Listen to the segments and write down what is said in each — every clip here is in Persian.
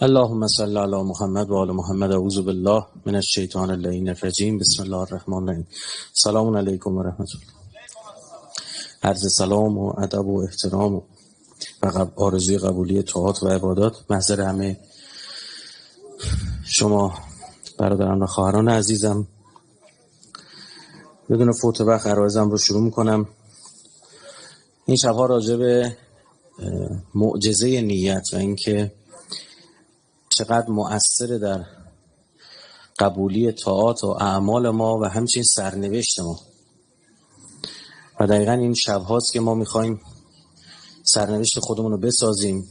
اللهم صل علی محمد و آل محمد. اعوذ بالله من الشیطان اللعین الرجیم. بسم الله الرحمن الرحیم. سلام علیکم و رحمت الله. عرض سلام و ادب و احترام و آرزوی قبولی طاعات و عبادات محضر همه شما برادران و خواهران عزیزم. بدون فوت وقت عرایزم رو شروع میکنم. این شبها راجع به معجزه نیت و اینکه چقدر مؤثر در قبولی طاعات و اعمال ما و همچنین سرنوشت ما. و دقیقا این شب هاست که ما میخوایم سرنوشت خودمون رو بسازیم.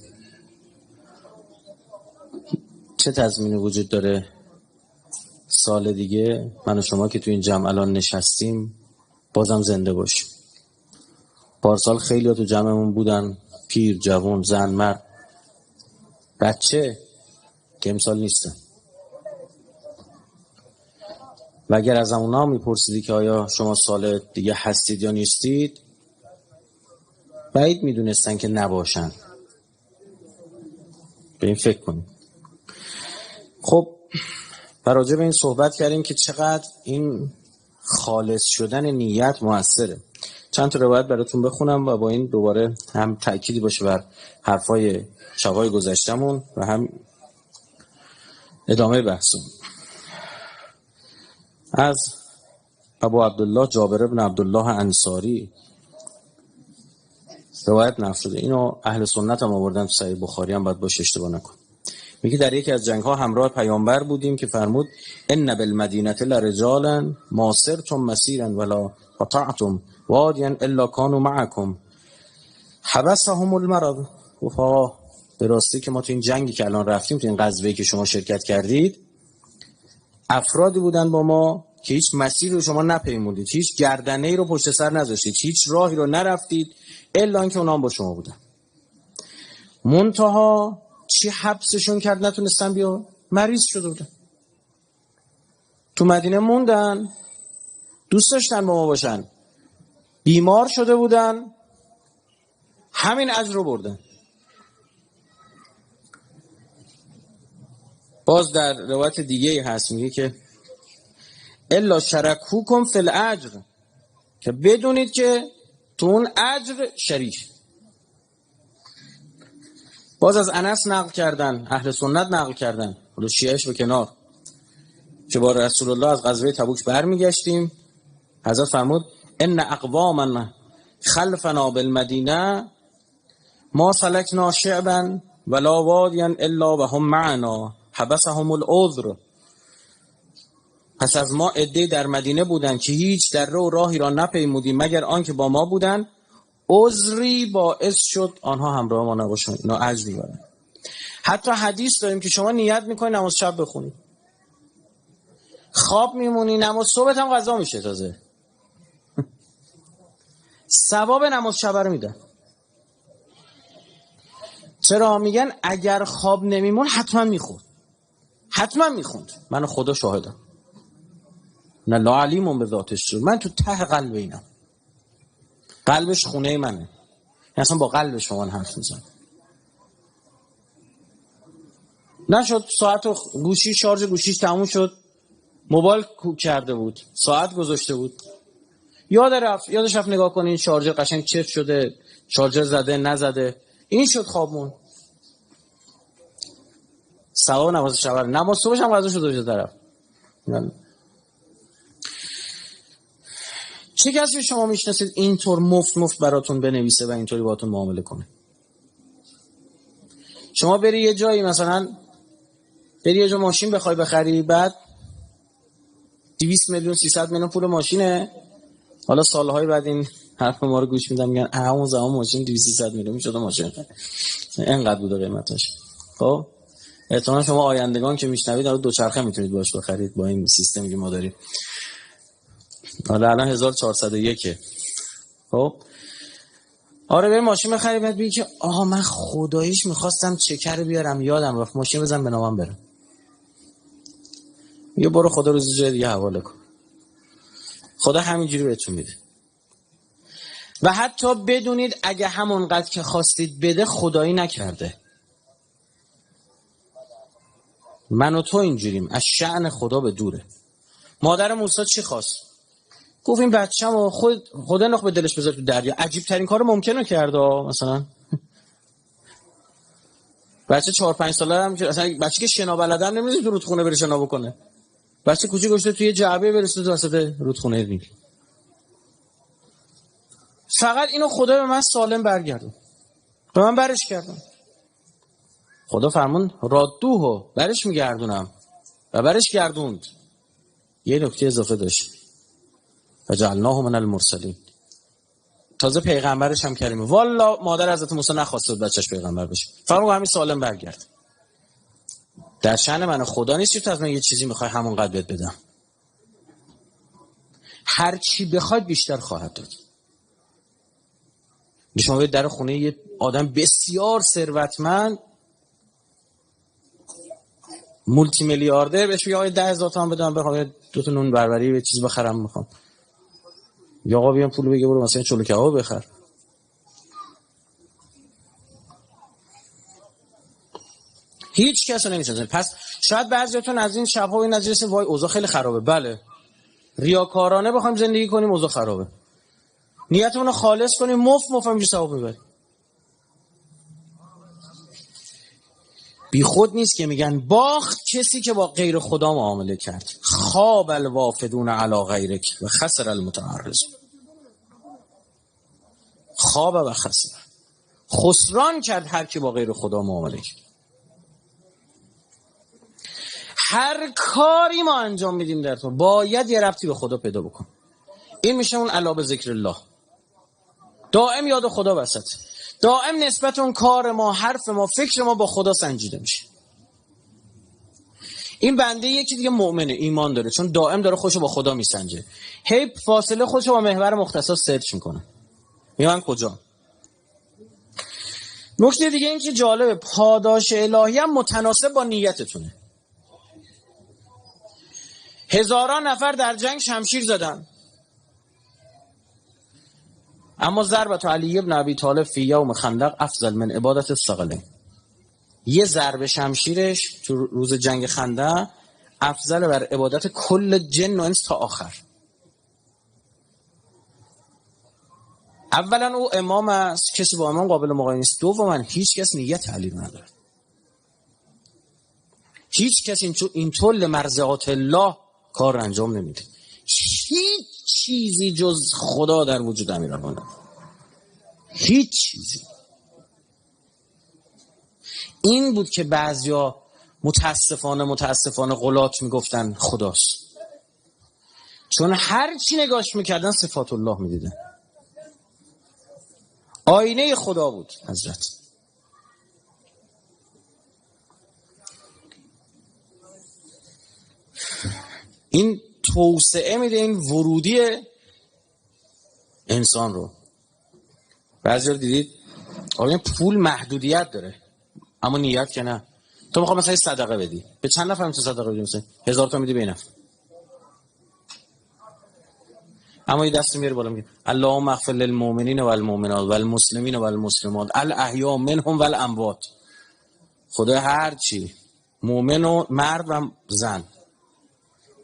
چه تضمینی وجود داره سال دیگه من و شما که تو این جمع الان نشستیم بازم زنده باشیم؟ پارسال خیلی ها تو جمعمون بودن، پیر، جوان، زن، مرد، بچه، که امسال نیستن. و اگر از اونا میپرسیدی که آیا شما سال دیگه هستید یا نیستید، بعید میدونستن که نباشن. به این فکر کنیم. خب راجع به این صحبت کردیم که چقدر این خالص شدن نیت موثره. چند تا روایت براتون بخونم و با این دوباره هم تأکیدی باشه بر حرفای شبای گذشتمون و هم ادامه بحثمون. از ابو عبدالله جابر بن عبدالله انصاری روایت نقل شده. اینو اهل سنت هم آوردن تو صحیح بخاری هم، باید باشه اشتباه نکنم. میگه در یکی از جنگ ها همراه پیامبر بودیم که فرمود ان بالمدینه لرجالا ما سرتم مسیرا ولا قطعتم وادیا الا كانوا معكم حبسهم المرض. گفت به راستی که ما تو این جنگی که الان رفتیم، تو این غزوه‌ای که شما شرکت کردید، افرادی بودن با ما که هیچ مسیری رو شما نپیمودید، هیچ گردنه‌ای رو پشت سر نذاشتید، هیچ راهی رو نرفتید الا اینکه اونها با شما بودن. منتها چی حبسشون کرد نتونستن بیا؟ مریض شده بودن، تو مدینه موندن، دوست داشتن با ما باشن، بیمار شده بودن، همین اجر رو بردن. باز در روایت دیگه هست میگه که الا شرکوکم فی الاجر، که بدونید که تو اون اجر شریک. باز از انس نقل کردن، اهل سنت نقل کردن، حالا شیعهش به کنار، که با رسول الله از غزوه تبوک برمیگشتیم، حضرت فرمود ان اقواما خلفنا بالمدینه ما سلکنا شعبا ولا وادیا الا وهم معنا حبسهم العذر. پس از ما عده‌ای در مدینه بودن که هیچ دره و راهی را نپیمودیم مگر آنکه با ما بودن، عذری باعث شد آنها همراه ما نباشند. اینا اجر میبرن. حتی حدیث داریم که شما نیت میکنی نماز شب بخونی، خواب میمونی، نماز صبحت هم قضا میشه، تازه ثواب نماز شب رو میدن. چرا؟ میگن اگر خواب نمیمون حتما میخوند، حتما میخوند. من خدا شاهدم، نه لا علیم به ذاتش شد. من تو ته قلب اینم، قلبش خونه منه، اصلا با قلبش با من حرف میزنم. نشد ساعت گوشی، شارژ گوشیش تموم شد، موبایل کوک کرده بود، ساعت گذاشته بود، یادش رفت نگاه کنه این شارژر قشنگ چفت شده، شارژر زده نزده، این شد خوابمون. ثواب نماز شب، نماز صبحش هم قضا شده طرف. چه کسی شما میشناسید اینطور مفت براتون بنویسه و اینطوری باهاتون معامله کنه؟ شما بری یه جایی، مثلا بری یه جا ماشین بخوای بخری، بعد 200 میلیون 300 میلیون پول ماشینه. حالا سالهای بعد این حرف ما رو گوش میدم، میگن اون زمان ماشین 200 300 میلیون میشد ماشین اینقدر بوده قیمتش. خب احتمالاً شما آیندگان که میشنوید دو چرخه میتونید باش بخرید با این سیستمی که ما داریم. حالا الان 1401. خب آره بریم ماشین بخریم، بعد بگی که آها من خداییش میخواستم چکر بیارم یادم رفت، ماشین بزن به نامم برم. میگه برو خدا روزی جای دیگه حواله کن. خدا همینجوری بهتون میده. و حتی بدونید اگه همونقدر که خواستید بده خدایی نکرده. من و تو اینجوریم، از شأن خدا به دوره. مادر موسی چی خواست؟ گفت این بچه‌مو خدا نخ به دلش بذاره تو دریا. عجیب ترین کار ممکنه کرد. مثلا بچه 4-5 ساله هم اصلا بچه که شنا بلده هم نمی‌دونه تو رودخونه بره شنا بکنه. بچه کوچیک گشته توی جعبه برسه تو وسط رودخونه نیل. فقط اینو خدا به من سالم برگردون. به من برش کردن. خدا فرمون رادوهو، برش میگردونم و برش گردوند. یه نکته اضافه داشت. فجعلناه من المرسلین. تازه پیغمبرش هم کریمه. والا مادر حضرت موسی نخواسته بود بچهش پیغمبر بشه. فرمون همین سالم برگرد. در شأن من خدا نیست که تو از من یه چیزی میخوای همونقدر بهت بدم. هر چی بخواید بیشتر خواهد داد. شما برید در خونه یه آدم بسیار ثروتمند مولتی میلیاردر بهش بگی آقا 10,000 تومان بدم بخوام 2 تا نون بربری یه چیز بخرم میخوام. یا آقا بیام پول بگی برو مثلا چلو کباب بخر. هیچ کس رو نمی‌شناسه. پس شاید بعضیاتون از این شب‌ها این نظریه وای اوضاع خیلی خرابه. بله. ریاکارانه بخوایم زندگی کنیم اوضاع خرابه. نیتمون رو خالص کنیم مفت هم ثواب میبریم. بی خود نیست که میگن باخت کسی که با غیر خدا معامله کرد. خواب الوافدون علی غیرک و خسر المتعرض. خواب و خسر. خسران کرد هر کی با غیر خدا معامله کرد. هر کاری ما انجام میدیم در تو باید یه ربطی به خدا پیدا بکن. این میشه اون الا به ذکر الله. دائم یاد خدا وسط. دائم نسبت اون کار ما، حرف ما، فکر ما با خدا سنجیده میشه. این بنده یکی دیگه مؤمنه، ایمان داره، چون دائم داره خودشو با خدا میسنجه. هی فاصله خودشو با محور مختص سرچ میکنه. میگن کجا؟ نکته دیگه این که جالبه، پاداش الهی هم متناسب با نیتتونه. هزاران نفر در جنگ شمشیر زدن، اما ضربت علی ابن ابی طالب فی یوم خندق افضل من عبادت الثقلین. یه ضربه شمشیرش تو روز جنگ خندق افضل بر عبادت کل جن و انس تا آخر. اولا او امام است، کسی با امام قابل مقایسه نیست. دوما هیچ کس نیت علی نداره. هیچ کس این طول مرضات الله کار انجام نمیده. هیچ چیزی جز خدا در وجود امیرالمومنین. هیچ چیزی. این بود که بعضیا متاسفانه غلات میگفتن خداست، چون هر چی نگاش میکردن صفات الله میدیدن. آینه خدا بود حضرت. این توسعه میده این ورودی انسان رو. بعضی رو دیدید آقا پول محدودیت داره اما نیت که نه. تو میخوای مثلا صدقه بدی، به چند نفر میتونی صدقه بدی؟ مثلا 1000 تا میدی به این نفر، اما یه دست میاره بالا میگه اللهم اغفر للمؤمنین والمؤمنات والمسلمین والمسلمات الاحیاء منهم والاموات. خدا هر چی مؤمن و مرد و زن،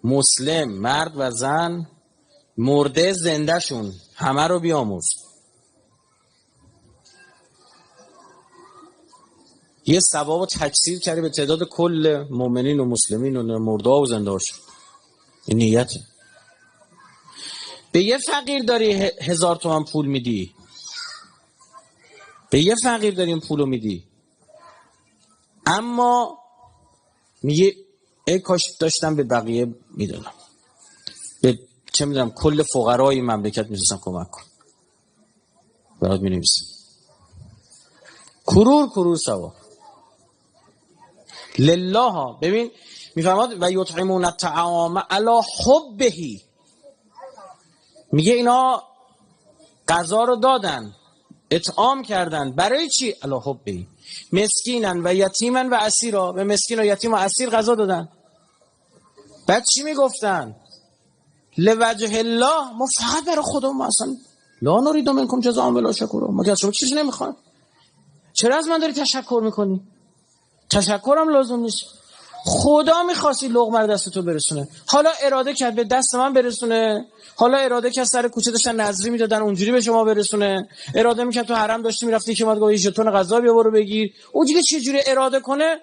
مسلم مرد و زن، مرده زنده شون، همه رو بیامرز. یه ثواب و تکثیر کردی به تعداد کل مؤمنین و مسلمین و مرده و زنده هاشون. این نیته. به یه فقیر داری 1000 تومان پول میدی، به یه فقیر داری این پولو میدی، اما میگه ای کاش داشتم به بقیه میدادم، به چه میدونم کل فقرای مملکت میتونستم کمک کنم. برات مینویسم کرور ثواب لله. ببین میفرماد و یطعمون الطعام علی حبه. میگه اینا غذا رو دادن، اطعام کردن، برای چی؟ علی حبه. مسکینن و یتیمن و اسیرا. به مسکین و یتیم و اسیر غذا دادن. بعد چی میگفتن؟ لوجه الله، ما فقط برای خدا، ما اصلا لا نرید منکم جزاء ولا شکورا، ما که از شما چیزی نمیخوایم. چرا از من داری تشکر میکنی؟ تشکرم لازم نیست. خدا می‌خواستی لقمه رو دست تو برسونه، حالا اراده کرد به دست من برسونه، حالا اراده کرد سر کوچه داشتن نظری میدادن اونجوری به شما برسونه، اراده میکرد تو حرم داشتی میرفتی که اومد گفت ژتون غذا بیا برو بگیر. اون دیگه چه جوری اراده کنه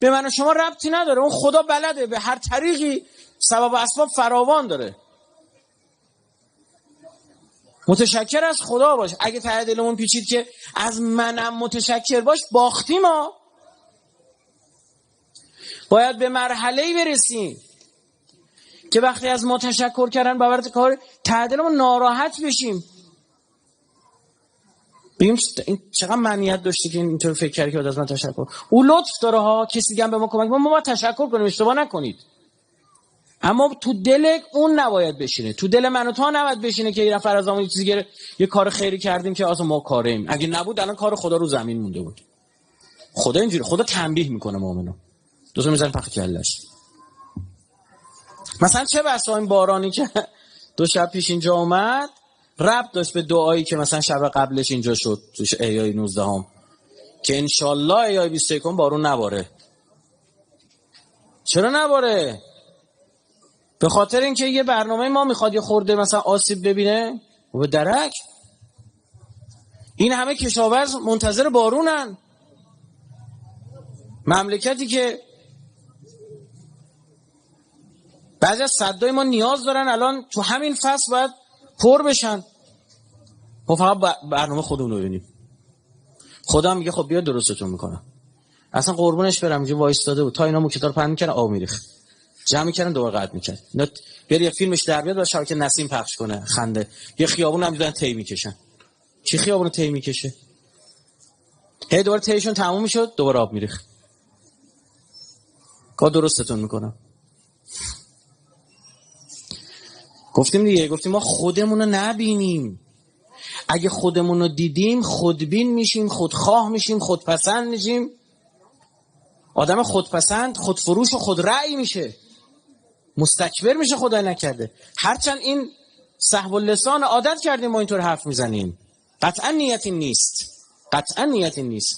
به من و شما ربطی نداره. اون خدا بلده به هر طریقی سبب و اسباب فراوان داره. متشکر از خدا باش. اگه ته دلمون پیچید که از منم متشکر باش، باختیم ما. باید به مرحله‌ای برسیم که وقتی از ما تشکر کردن بابت کار ته دلمون ناراحت بشیم، بگیم این چقدر معنیت داشتی که اینطور فکر کردی که از من تشکر. او لطف داره ها، کسی دیگه هم به ما کمک ما باید تشکر کنیم، اشتباه نکنید. اما تو دل اون نباید بشینه، تو دل من و تو نباید بشینه که یه نفر از همون چیزی یه کار خیری کردیم که اصلا ما کاریم. اگه نبود الان کار خدا رو زمین مونده بود. خدا اینجوری، خدا تنبیه میکنه مؤمنو، دوتا میذاره پخ کلش. مثلا چه بسا این بارانی که 2 شب پیش اینجا اومد ربط داشت به دعایی که مثلا شب قبلش اینجا شد توش ایای 19 هم که انشالله ایای 21 بارون نباره. چرا نباره؟ به خاطر اینکه یه برنامه ما میخواد یه خورده مثلا آسیب ببینه و به درک. این همه کشاورز منتظر بارونن، مملکتی که بعضی از سدای ما نیاز دارن الان تو همین فصل باید پر بشن. ما فقط برنامه خودمون رو ببینیم. خدا میگه خب بیا درستتون میکنم. اصلا قربونش برم اینجا وایستاده بود تا اینا موکتا رو پهن میکردن آب میریخت، جمع میکردن دوباره قطع میکرد. اینا بری یه فیلمش در بیاد و شبکه نسیم پخش کنه خنده. یه خیابون هم میذارن تی میکشن. چی خیابون تی میکشه؟ هی دوباره تیشون تموم میشد دوباره آب میریخت. کا درستتون میکنم. گفتیم دیگه، گفتیم ما خودمون رو نبینیم. اگه خودمون رو دیدیم خودبین میشیم، خودخواه میشیم، خودپسند میشیم. آدم خودپسند، خودفروش و خودرأی میشه، مستکبر میشه خدای نکرده. هرچند این سهو اللسان عادت کردیم ما اینطور حرف میزنیم، قطعا نیتی نیست، قطعا نیتی نیست.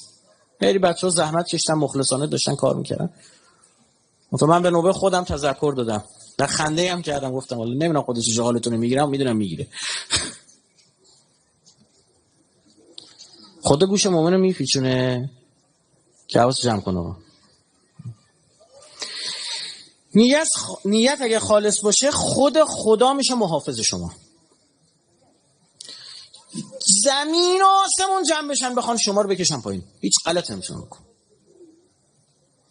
خیلی بچه‌ها زحمت کشتن، مخلصانه داشتن کار میکردن. من به نوبه خودم تذکر دادم، در خنده هم کردم، گفتم والله نمیدونم خودش چه حالتون رو میگیرم، میدونم میگیره. خدا گوش مومن رو میپیچونه که حواس جمع کنه. نیت اگه خالص باشه خود خدا میشه محافظ شما. زمین و آسمون جمع بشن بخوان شما رو بکشن پایین، هیچ غلطی نمیتونن بکن.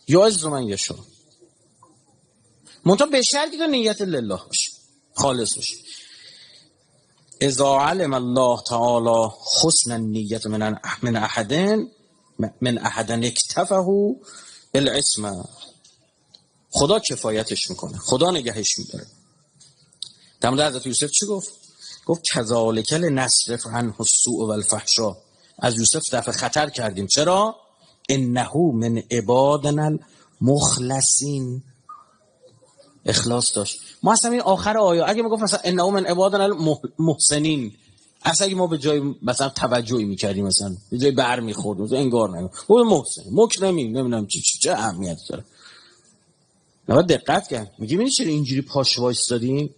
یا از من یه شما منتها به شرطی که نیت لله باشه، خالص باشه. اذا علم الله تعالی حسن النیت من احد اکتفه بالعصمه. خدا کفایتش میکنه، خدا نگهش میداره. در مورد حضرت یوسف چی گفت؟ گفت کذالک لنصرف عنه السوء والفحشاء. از یوسف دفع خطر کردیم. چرا؟ انه من عبادنا المخلصین. اخلاص داشت. ما اصلا این آخر آیه اگه میگفت مثلا انه من عبادنا المحسنین، اصلا اگه ما به جای مثلا توجهی میکردیم، مثلا به جای بر میخورد، مثلا انگار نمیگفت او محسن مکرمین، نمیدونم چه اهمیت داره. نباید دقت کرد. میگیم این چرا اینجوری پاش وایستادیم؟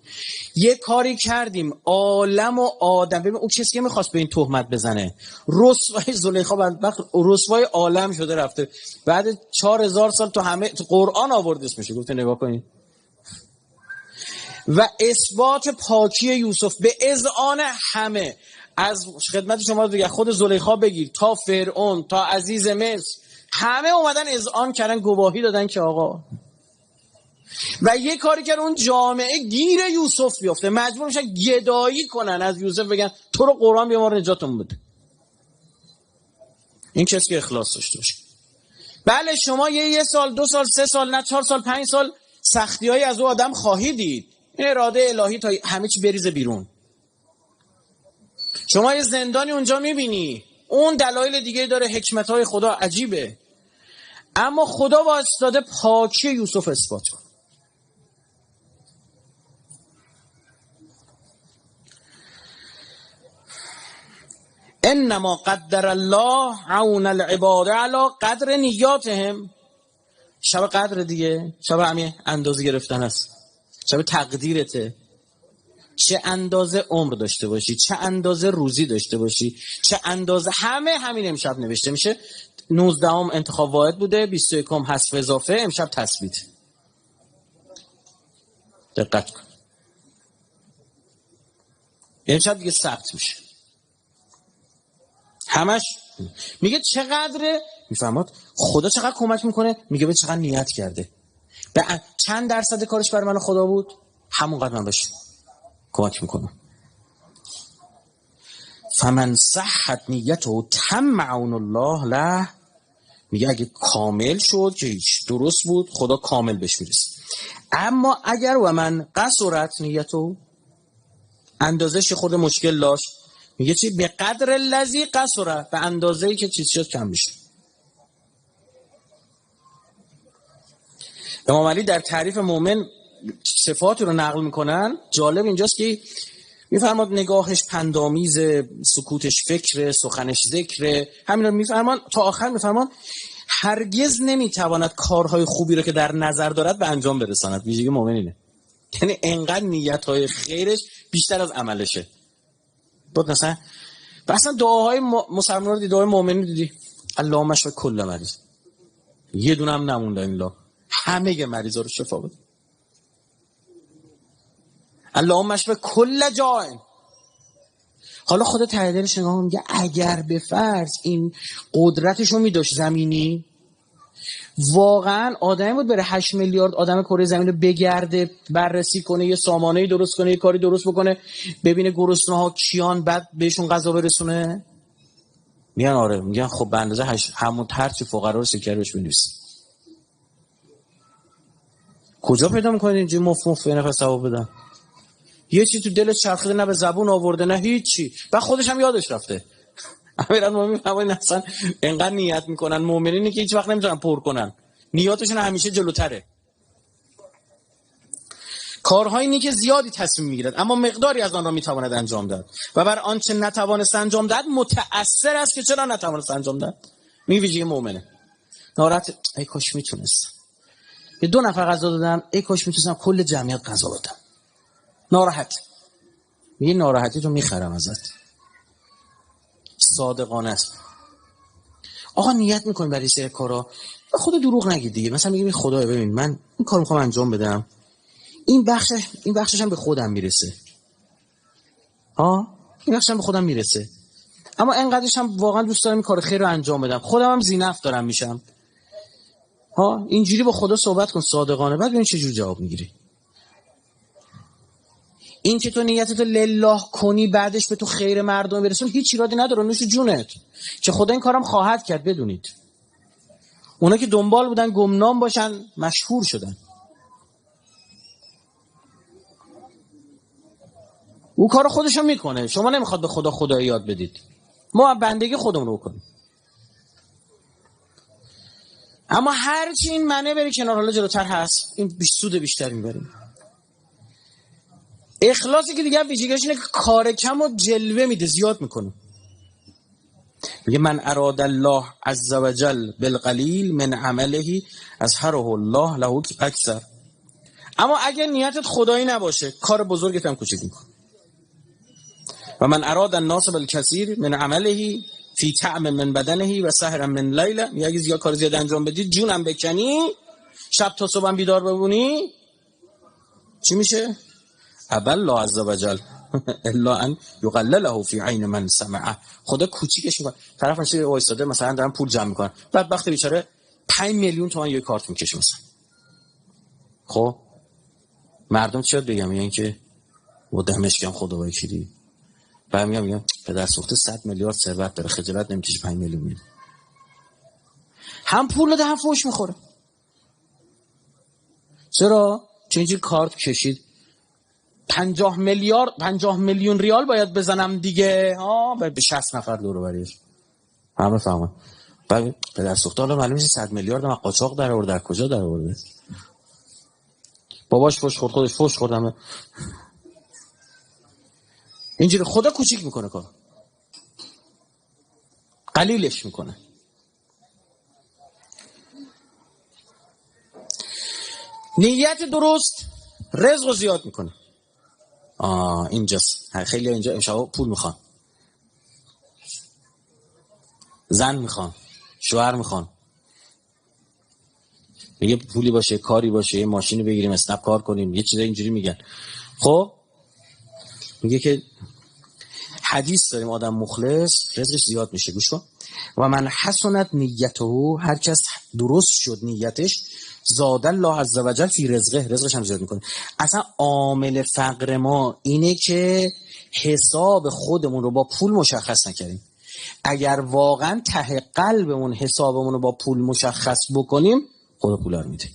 یه کاری کردیم عالم و آدم. ببین اون کسی که میخواست به این تهمت بزنه، رسوای زلیخا بدبخت رسوای عالم شده رفته، بعد 4000 سال تو همه تو قرآن آوردش میشه. گفته نگاه کنید و اثبات پاکی یوسف به اذعان همه، از خدمت شما دیگه خود زلیخا بگیر تا فرعون تا عزیز مصر، همه اومدن اذعان کردن، گواهی دادن که آقا. و یه کاری که اون جامعه گیر یوسف بیفته، مجبور میشن گدایی کنن از یوسف، بگن تو رو قرآن بیا ما رو نجاتمون بده. این کسی که اخلاص داشته باشه. بله شما یه سال 2 سال 3 سال نه 4 سال 5 سال سختی‌هایی از او آدم خواهید دید. این اراده الهی تا همه چی بریزه بیرون. شما یه زندانی اونجا میبینی، اون دلایل دیگه داره، حکمت‌های خدا عجیبه، اما خدا واسطاده پاکی یوسف اثبات کنه. انما قدر الله عون العباد علی قدر نیاتهم. شب قدر دیگه، شب همین اندازه گرفتن است، شب تقدیرته. چه اندازه عمر داشته باشی، چه اندازه روزی داشته باشی، چه اندازه، همه همین امشب نوشته میشه. 19 انتخاب واحد بوده، 21 حذف اضافه، امشب تثبیت. دقت کن، امشب دیگه ثبت میشه. همش میگه چقدره، میفهمد خدا چقدر کمک میکنه، میگه به چقدر نیت کرده، به چند درصد کارش برای من خدا بود، همونقدر من بهش کمک میکنم. فمن صحت نیته تمعون الله له، میگه اگه کامل شد که هیچ، درست بود، خدا کامل بهش میرسه. اما اگر و من قصرت نیته، اندازش خود مشکل داشت، میگه چی؟ به قدر الذی قصره، به اندازه‌ای که چیز شد کم میشه. امام علی در تعریف مؤمن صفاتی رو نقل میکنن. جالب اینجاست که میفرماد نگاهش پندامیز، سکوتش فکر، سخنش ذکر، همین رو میفرمان. تا آخر میفرمان هرگز نمیتواند کارهای خوبی رو که در نظر دارد به انجام برساند. ویژگی مؤمن اینه، یعنی انقدر نیت‌های خیرش بیشتر از عملشه. بود مثلا دعاهای مسلمان رو دیدی، دعای مؤمنین دیدی، اللهم اشف کل مریض، یه دونه هم نمونده الا همه مریضا رو شفا بده. اللهم اشف کل جائع. حالا خدا ته دلش نگاه میگه اگر به فرض این قدرتش رو میداشت زمینی، واقعا آدمی بود بره 8 میلیارد آدم کره زمین رو بگرده، بررسی کنه، یه سامانه‌ای درست کنه، یه کاری درست بکنه، ببینه گرسنه‌ها کیان، بعد بهشون غذا برسونه؟ میگن آره. میگن خب به اندازه همون هرچی فقرا رو سکر بهش بنویسید. کجا پیدا میکنید اینجوری مفت به نفع ثواب بدن؟ یه چی تو دلش چرخیده، نه به زبون آورده نه هیچی، و خودش هم یادش رفته. امیرالمومنین میفهمن اصلا انقدر نیت میکنن مؤمنینی که هیچ وقت نمیتونن پر کنن، نیاتشون همیشه جلوتره. کارهایی نی که زیادی تصمیم میگیرد اما مقداری از آن را میتواند انجام داد و بر آنچه نتوانست انجام داد متأثر است که چرا نتوانست انجام داد. ویژگی مؤمنه. ناراحت، ای کاش میتونست. به 2 نفر غذا دادم، ای کاش میتونستم کل جمعیت غذا بدم. ناراحت، میگه ناراحتی تو میخرم ازت. صادقانه است. آقا نیت میکنیم برای سری کارا، خدا دروغ نگید دیگه. مثلا میگیم خدایا ببین من این کارو میخوام انجام بدم، این بخشش هم به خودم میرسه، این بخشش هم به خودم میرسه، اما انقدرش هم واقعا دوست دارم این کار خیر رو انجام بدم، خودم هم ذینفع دارم میشم. اینجوری با خدا صحبت کن صادقانه، بعد ببین چه جور جواب میگیری. این که تو نیتتو لله کنی بعدش به تو خیر مردم برسون هیچ ایرادی نداره، نوش جونت، که خدا این کارم خواهد کرد. بدونید اونا که دنبال بودن گمنام باشن مشهور شدن. او کار خودشو میکنه، شما نمیخواد به خدا خدایی یاد بدید، ما بندگی خودمون رو بکنیم. اما هرچی این منه بری کنار، حالا جلوتر هست، این سود بیشتر میبریم. اخلاصی که دیگه ویژگیش اینه که کار کم و جلوه میده، زیاد میکنه. میگه من اراد الله عز وجل بالقلیل من عمله ازهره الله له اکثر. اما اگه نیتت خدایی نباشه کار بزرگت هم کوچیک میکنه. و من اراد الناس بالکثیر من عمله فی طعم من بدنه و سحر من لیله. میگه اگه زیاد کار زیاد انجام بدی، جونم بکنی، شب تا صبح بیدار بمونی، چی میشه؟ ابل الله عز وجل الا ان یقلله فی عین من سمعه. خدا کوچیکش میکنه. طرف نشه وایساده مثلا دارن پول جمع میکنن، بعد وقتی بیچاره 5 میلیون تومان یه کارت میکشه مثلا. خب مردم چی بگم؟ یعنی که و دمشقم خدا وکیلی، بعد میگم پدر سوخته 100 میلیارد ثروت داره، خجالت نمیکشه 5 میلیون میده. هم پول داده هم فوش میخوره. چرا؟ چون اینجوری کارت کشید 50 میلیون ریال باید بزنم دیگه، باید به 60 نفر دور و بریش همه فهمن. بعد پدر سوخته حالا معلومه 100 میلیارد هم قاچاق در آورده، در کجا در آورده؟ باباش فوش خورد، خودش فوش خورد. اینجوری خدا کوچیک میکنه کار، قلیلش میکنه. نیت درست رزق رو زیاد میکنه. اینجاست. خیلی اینجا امشب پول میخوان، زن میخوان، شوهر میخوان، یه پولی باشه، کاری باشه، یه ماشینی بگیریم، اسنپ کار کنیم، یه چیز اینجوری میگن. خب میگه که حدیث داریم آدم مخلص رزقش زیاد میشه. گوش کن. و من حسنت نیته، هر کس درست شد نیتش، زاد الله عز وجل فی رزقه، رزقش هم زیاد میکنه. اصلا عامل فقر ما اینه که حساب خودمون رو با پول مشخص نکردیم. اگر واقعا ته قلبمون حسابمون رو با پول مشخص بکنیم، خدا پول رو میده.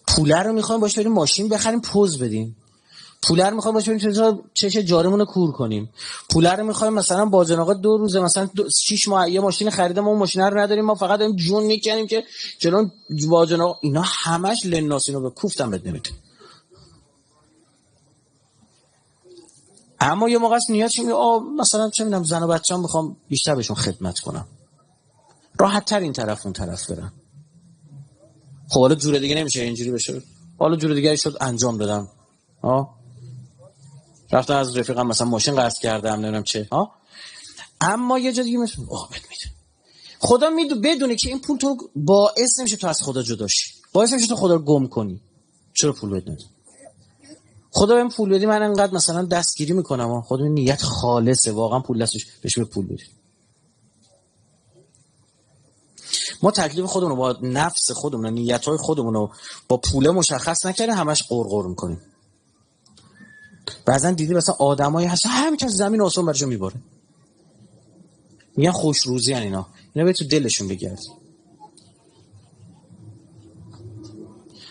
پول رو میخوایم باشه بریم ماشین بخریم پوز بدیم، پول رو میخوایم باشه بریم چش جارمون رو کور کنیم، پول رو میخوایم مثلا باجن آقا 2 روزه مثلا 6 ماه یه ماشین خریده ما اون ماشین رو نداریم، ما فقط داریم جون میکنیم که جلون باجن آقا. اینا همش لناس، اینو به کوفتم بد نمیده. اما یه موقع نیت میگه مثلا چه میدونم زن و بچه‌ام میخوام بیشتر بهشون خدمت کنم، راحت تر این طرف اون طرف برم. خب حالا جور دیگه نمیشه اینجوری بشه، حالا جور دیگه شد انجام دادم. رفتم از رفیقم مثلا ماشین قرض کردم نمیدونم چه. اما یه جا دیگه بد میده. خدا بدونه که این پول تو باعث نمیشه تو از خدا جدا شی، باعث نمیشه تو خدا رو گم کنی. چرا پول بد نمیده؟ خدا بهم پول بدی من انقدر مثلا دستگیری میکنم، خدا نیت خالصه واقعا پول دستش بهش به پول بدی. ما تکلیف خودمون رو با نفس خودمون، نیت‌های خودمون رو با پول مشخص نکردیم، همش قرقر میکنیم. بعضن دیدی مثلا آدمایی هستن همین که زمین آسمون براشون میباره، میگن خوش روزی ان اینا به تو دلشون بگرد.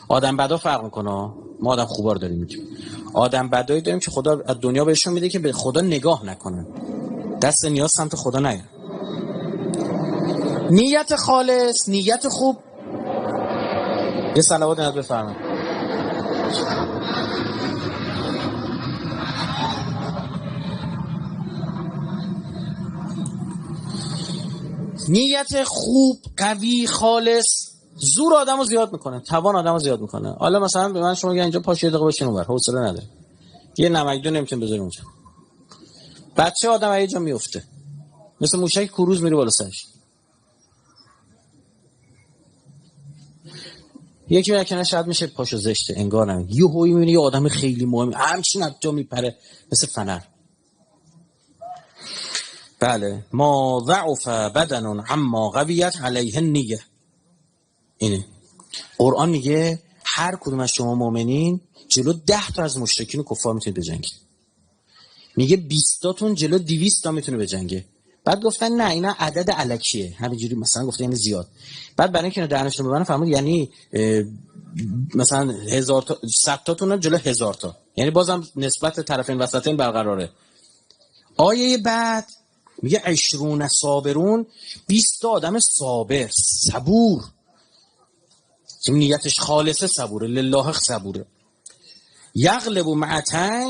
آدم بدا فرق میکنه. ما آدم خوبا رو داریم میگیم، آدم بدایی داریم که خدا از دنیا بهشون میده که به خدا نگاه نکنن، دست نیاز سمت خدا نیارن. نیت خالص، نیت خوب. یه صلوات نذر بفرمایید. نیت خوب، قوی، خالص زور آدمو زیاد میکنه، توان آدمو زیاد میکنه. حالا مثلا به من شما میگن اینجا پاش یه دقیقه بشین اونور، حوصله نداره، یه نمکدون نمیتونه بذاره اونجا. بچه آدم یه جا میفته مثل موشک کروز میره بالا سرش. یکی میگه شاید میشه پاشو زشته انگار نمی، یه هوی میبینی یه آدم خیلی مهم همچین از جا میپره مثل فنر. بله، ما ضعف بدن عما قویت علیه النیه. اینه قرآن میگه هر کدوم از شما مؤمنین جلو 10 تا از مشرکین و کفار میتونید بجنگید. میگه 20 تاتون جلو 200 تا میتونه بجنگه. بعد گفتن نه اینا عدد الکیه، همینجوری مثلا گفته یعنی زیاد. بعد برای اینکه دهنشون ببرن فرمود یعنی مثلا 1000 تا 100 تاتون جلو 1000 تا، یعنی بازم نسبت طرفین وسطین برقراره. آیه بعد میگه 20 صابرون، 20 تا آدم صابر، صبور، که نیتش خالصه، صبوره لله، صبوره. یغلب معتن،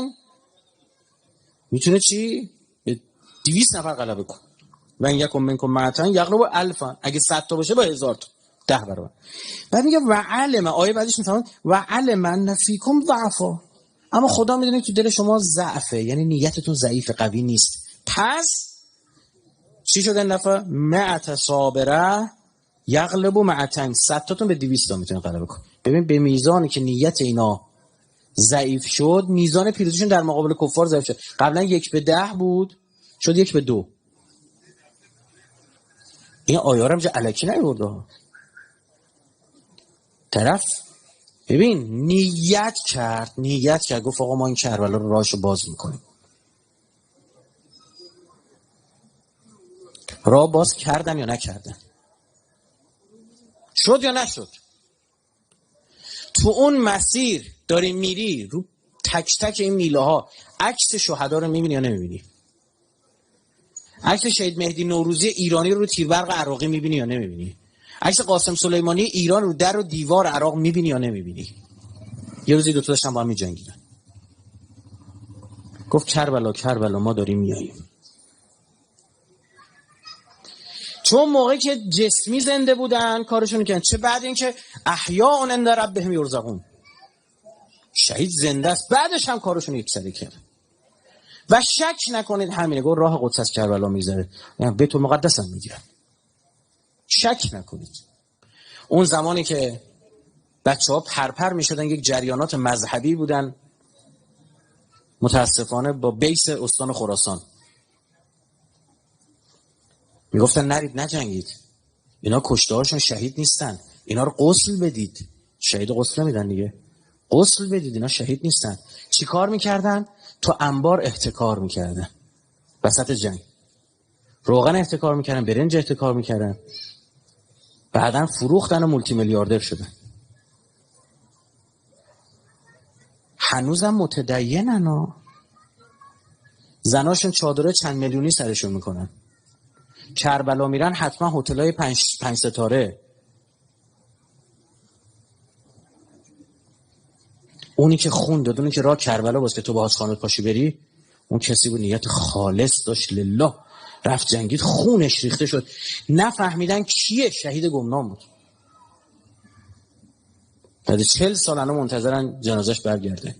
میتونه چی؟ 200 نفر غلبه کن. و این یکم منکم معتن یغلب 1000، اگه 100 تا باشه با 1000 تا 10 برابر. بعد میگه و علم، آیه بعدش میفهمن و علم ان فیکم ضعفا، اما خدا میدونه تو دل شما ضعفه، یعنی نیتتون ضعیف، قوی نیست. پس چی شده این دفعه؟ معت صابره یغلب معتن، 100 تاتون به 200 تا میتونه غلبه کن. ببین به میزانی که نیت اینا ضعیف شد، میزان پیروزیشون در مقابل کفار ضعیف شد. قبلا 1/10 بود، شد 1/2. این آیه رو الکی نیورده. طرف ببین نیت کرد گفت آقا ما این کربلا رو راهشو باز میکنیم. راه باز کردن یا نکردن؟ شد یا نشد؟ تو اون مسیر داری میری، رو تک تک این میله ها عکس شهدا رو میبینی یا نمیبینی؟ عکس شهید مهدی نوروزی ایرانی رو تیربرق عراقی میبینی یا نمیبینی؟ عکس قاسم سلیمانی ایران رو در و دیوار عراق میبینی یا نمیبینی؟ یه روزی دوتا داشتن با هم میجنگیدن، گفت کربلا ما داریم میاییم. چون موقعی که جسمی زنده بودن کارشون کردن، چه بعد اینکه احیاء عند ربهم یرزقون، شهید زنده است بعدش هم کارشون یکسره کرد. و شک نکنید همینه، گفت راه قدس از کربلا میذاره، یعنی بیت المقدس هم میگیره. شک نکنید. اون زمانی که بچه‌ها پرپر میشدن، یک جریانات مذهبی بودن متاسفانه با بیس استان خراسان، میگفتن نرید نجنگید، اینا کشته هاشون شهید نیستن، اینا رو غسل بدید. شهید غسل نمیدن دیگه، غسل بدید، اینا شهید نیستن. چی کار میکردن؟ تو انبار احتکار میکردن، وسط جنگ روغن احتکار میکردن، برنج احتکار میکردن، بعدن فروختن و مولتی میلیاردر شدن. هنوزم متدینن ها، زناشون چادره چند میلیونی سرشون میکنن، کربلا میرن حتما هتلای 5 ستاره. اونی که خون داد، اونی که راه کربلا باز که تو با حاج پاشی بری، اون کسی بود نیت خالص داشت لله، رفت جنگید، خونش ریخته شد، نفهمیدن کیه، شهید گمنام بود. بعد 40 سال الان منتظرن جنازش برگرده.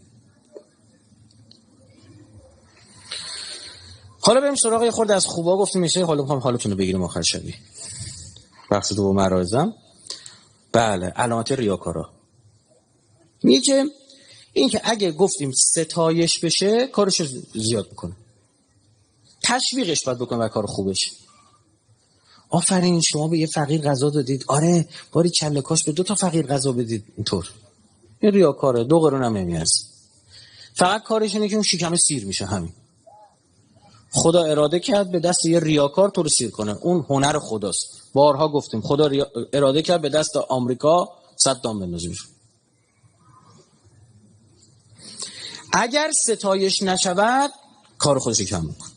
حالا بریم سراغ یه خورده از خوبا. گفتیم میشه، حالا میخوام حالتون رو بگیریم آخر شبی. بخش دوم مراحزم. بله، علامت ریاکارا میگه که این که اگه گفتیم ستایش بشه کارش زیاد میکنه، تشویقش باید بکنه و کار خوبش. آفرین شما به یه فقیر غذا دادید، آره باری کله کاش به 2 تا فقیر غذا بدید. اینطور این ریاکاره، 2 قرون هم نمیارزه. فقط کارش اینه که اون شکم سیر میشه. همین. خدا اراده کرد به دست یه ریاکار تو رو سیر کنه، اون هنر خداست. بارها گفتیم خدا اراده کرد به دست آمریکا صدام بندازه. اگر ستایش نشود کار خودش کم میکنه.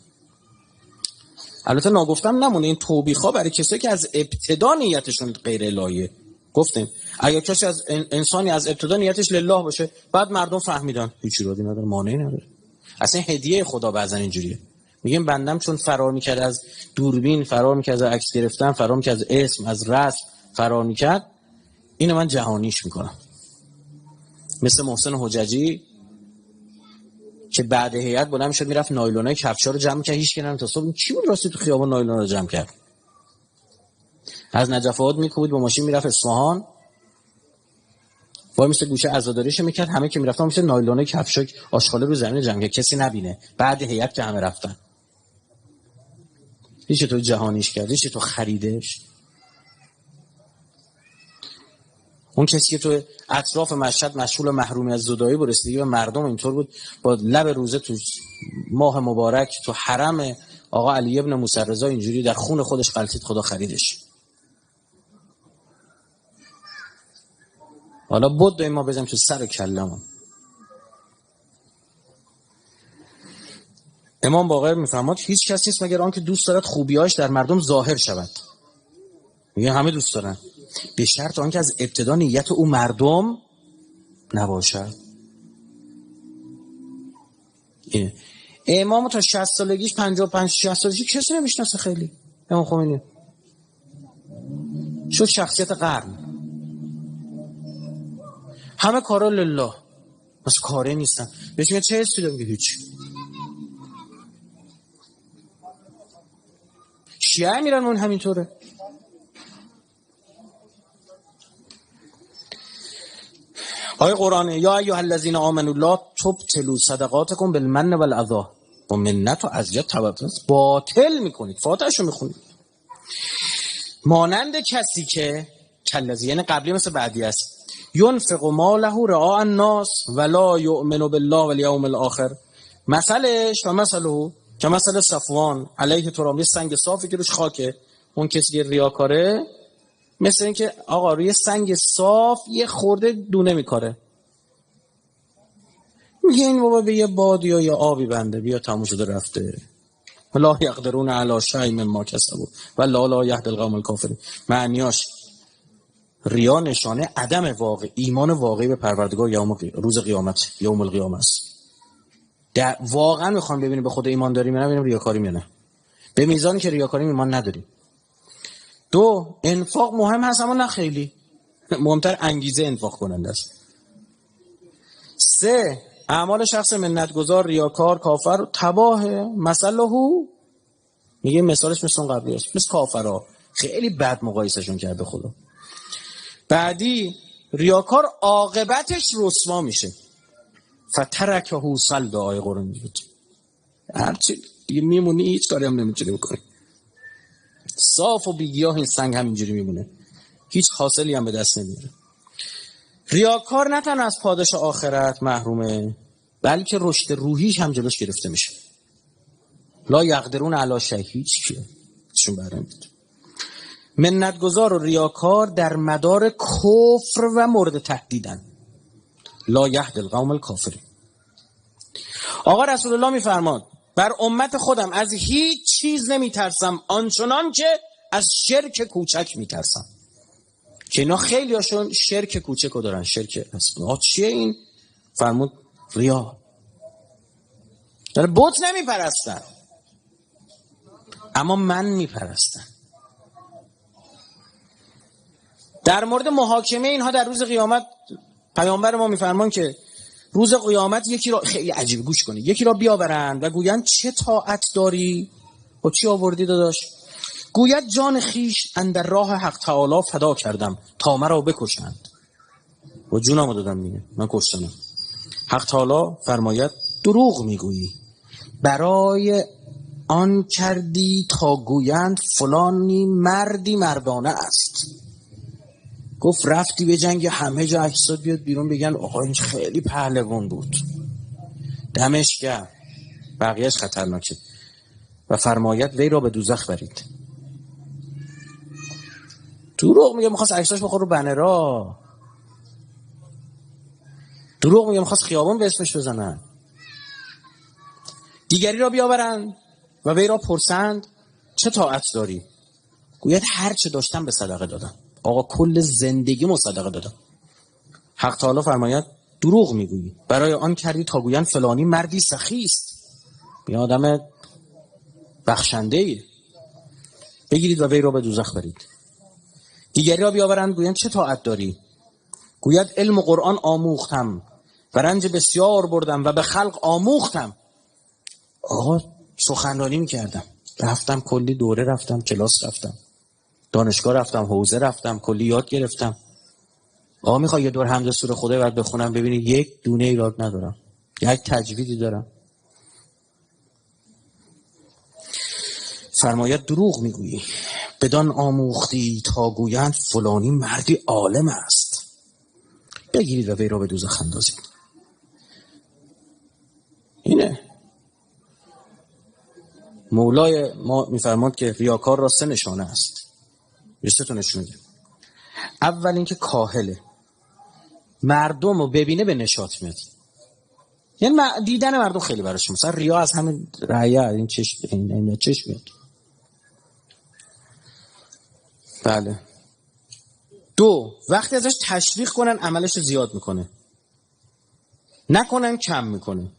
البته ناگفتم نمونه این توبیخا برای کسایی که از ابتدا نیتشون غیر الهیه. گفتیم اگر کسی از انسانی از ابتدا نیتش لله باشه، بعد مردم فهمیدن هیچی رادی نداره، مانعی نداره، اصلا هدیه خدا بعضن اینجوریه. میگم بندم چون فرار میکرد از دوربین، فرار میکرد از عکس گرفتن، فرار میکرد از اسم، از رسم فرار میکرد، اینو من جهانیش میکنم. مثل محسن حججی که بعد هیئت بلند میشد میرفت نایلونای کفشا رو جمع میکرد، هیچ کی تا صبح چی بود راستی تو خیابان نایلونا رو جمع کرد. از نجف آباد میکوبید با ماشین میرفت اصفهان، وای میشه گوشه عزاداریش میکرد، همه که میرفتن میشه نایلونای کفشا آشغاله رو زمین جمع کرد، کسی نبینه. بعد هیئت که همه رفتن، هیچ تو جهانیش کرد، هیچ تو خریدش. اون کسی که تو اطراف مشهد مشغول محرومی از زدایی بود، رسیدگی به مردم اینطور بود، با لب روزه تو ماه مبارک تو حرم آقا علی ابن موسی رضا اینجوری در خون خودش غلطید، خدا خریدش. حالا بود ما بزنیم تو سر و کلمون. امام باقر میفرماد هیچ کس نیست مگر آن که دوست دارد خوبیاش در مردم ظاهر شود. میگه همه دوست دارن، به شرط آنکه از ابتدا نیت او مردم نباشد. اینه. امام تا 60 سالگیش 55 60 سالگی کسی نمیشناسه خیلی. امام خمینی شد شخصیت قرن، همه کارا لله، بس کاری نیستن. بهش میگه چه حسی داری؟ هیچ. شیعه میرن اون همینطوره. آیه قرآنه یا ایها الذین آمنوا لا تبطلوا صدقاتکم بالمن والاذی، با منت و اذیت تبطل باطل میکنید. فاتحه‌شو میخونید. مانند کسی که کلذی، یعنی قبلی مثل بعدی است، ينفق ماله رعاء الناس ولا يؤمن بالله والیوم الاخر، مثلش و مثله که مثل صفوان علیه تراب، سنگ صافی که روش خاکه. اون کسی که ریاکاره مثل این که آقا روی سنگ صاف یه خورده دونه میکاره، میگه این بابا به یه بادی یا یه آبی بنده، بیا تموم شده رفته. لا یقدرون علی شیء مما کسبوا والله لا یهدی القوم الکافرین. معنیاش ریا نشانه عدم واقع ایمان واقعی به پروردگار روز قیامت، یوم القیامه است. واقعا میخوام ببینیم به خدا ایمان داریم یا نه، ببینیم ریاکاری یا نه. به میزانی که ریاکاری ایمان نداریم. دو، انفاق مهم هست اما نه خیلی، مهمتر انگیزه انفاق کننده است. سه، اعمال شخص منتگذار، ریاکار، کافر تباه، مثله، میگه مثالش مثل اون قبلی است، مثل کافرها، خیلی بد مقایسهشون کرده خدا. بعدی ریاکار عاقبتش رسوا میشه، فترکه صلب، آیه قرآن میگه هرچی دیگه میمونی هیچ کاری هم نمیتونی بکنی، صاف و بیگیاه این سنگ همینجوری میمونه، هیچ حاصلی هم به دست نمیاره. ریاکار نه تنها از پاداش آخرت محرومه، بلکه رشد روحیش هم جلوش گرفته میشه. لا یقدرون علی شیء، هیچشون بهره نمیاد. منتگذار و ریاکار در مدار کفر و مورد تهدیدن. لا یهدی القوم الکافرین. آقا رسول الله میفرماد بر امت خودم از هیچ چیز نمیترسم آنچنان که از شرک کوچک میترسم. که اینا خیلی هاشون شرک کوچک رو دارن. شرک اصلا چیه این؟ فرمود ریا. داره بت نمیپرستن اما من میپرستن. در مورد محاکمه اینها در روز قیامت پیامبر ما میفرمان که روز قیامت یکی را، خیلی عجیب گوش کنید، یکی را بیاورند و گویند چه طاعت داری؟ و چی آوردی داداش؟ گوید جان خیش اندر راه حق تعالی فدا کردم تا مرا بکشند. و جونمو دادم میگه من کشتم. حق تعالی فرماید دروغ میگویی، برای آن کردی تا گویند فلانی مردی مردانه است. گفت رفتی به جنگ همه جا اجساد بیاد بیرون بگن آقا این خیلی پهلوان بود، دمش گرم، بقیهش خطرناکه. و فرماید وی را به دوزخ برید. دروغ میگه میخواست عکساش بخور رو بنرها، دروغ میگه میخواست خیابان به اسمش بزنن. دیگری را بیاورند و وی را پرسند چه طاعت داری؟ گوید هر چه داشتم به صدقه دادم. آقا کل زندگی صدقه دادم. حق تعالی فرماید دروغ میگویی، برای آن کردی تا گویند فلانی مردی سخی است، این آدم بخشنده ایه، بگیرید و وی را به دوزخ برید. دیگری را بیاورند گویند چه طاعت داری؟ گوید علم و قرآن آموختم و رنج بسیار بردم و به خلق آموختم. آقا سخنرانی میکردم، رفتم کلی دوره رفتم، کلاس رفتم، دانشگاه رفتم، حوزه رفتم، کلی یاد گرفتم. آقا میخوای یه دور حمد سوره خدای بعد بخونم ببینی یک دونه ایراد ندارم، یک تجویدی دارم. فرماید دروغ میگویی، بدان آموختی تا گویند فلانی مردی عالم است، بگیرید و وی را به دوزخ اندازید. اینه مولای ما میفرماد که ریاکار را 3 نشانه است. یه 3 تا نشونه میده. اول اینکه کاهله، مردم رو ببینه به نشاط میاد، یعنی دیدن مردم خیلی براش، مثلا ریا از همین ریا، این چشم این چشم میاد. بله. 2، وقتی ازش تشویق کنن عملش زیاد میکنه، نکنن کم میکنه.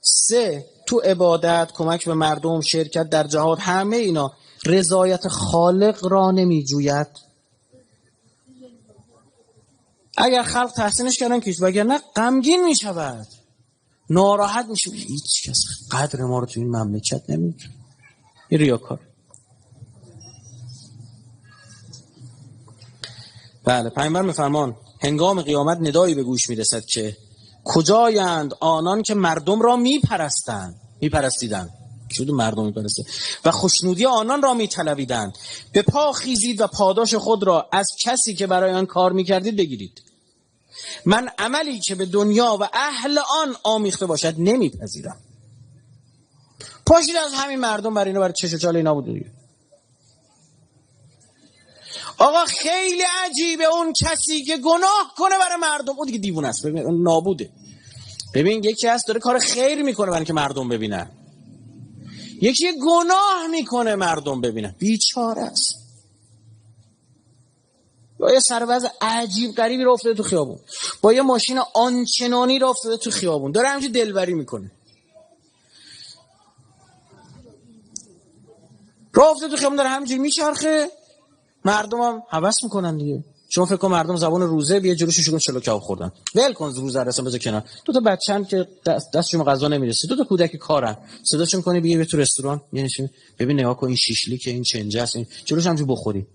3، تو عبادت، کمک به مردم، شرکت در جهاد، همه اینا رضایت خالق را نمیجوید. اگر خلق تحسینش کردن کیش، وگرنه غمگین میشود، ناراحت میشه، هیچ کس قدر ما رو تو این مملکت نمیدونه. این ریاکار. بله. پیامبر میفرمان هنگام قیامت ندایی به گوش میرسد که کجایند آنان که مردم را میپرستیدند شده مردم میپرسته و خوشنودی آنان را میطلبیدند. به پا خیزید و پاداش خود را از کسی که برای آن کار میکردید بگیرید. من عملی که به دنیا و اهل آن آمیخته باشد نمیپذیرم. پاشید از همین مردم برای اینا، برای چش و چال اینا بود دیگه. آقا خیلی عجیبه اون کسی که گناه کنه برای مردم، اون دیگه دیوونه است، ببین اون نابوده. ببین یکی هست داره کار خیر میکنه برای که مردم ببینن، یکی گناه میکنه مردم ببینن، بیچاره است. با یه سروز عجیب غریبی رو افتاده تو خیابون، با یه ماشین آنچنانی رو افتاده تو خیابون، داره همینجوری دلبری میکنه، راه افتاده تو خیابون داره همینجوری میچرخه، مردم هم هوس میکنن دیگه. شما فکر کن مردم زبان روزه بیا جلوش شون چلو کباب خوردن، ول کن روزه رو اصلا بذار کنار. دو تا بچه‌ن که دستشون غذا نمیرسه، دو تا کودک کارن، صداشون کنی بیا تو رستوران، یعنی ببین نگاه کن این شیشلی که این چنجه است، این جلوش همینجوری بخوری.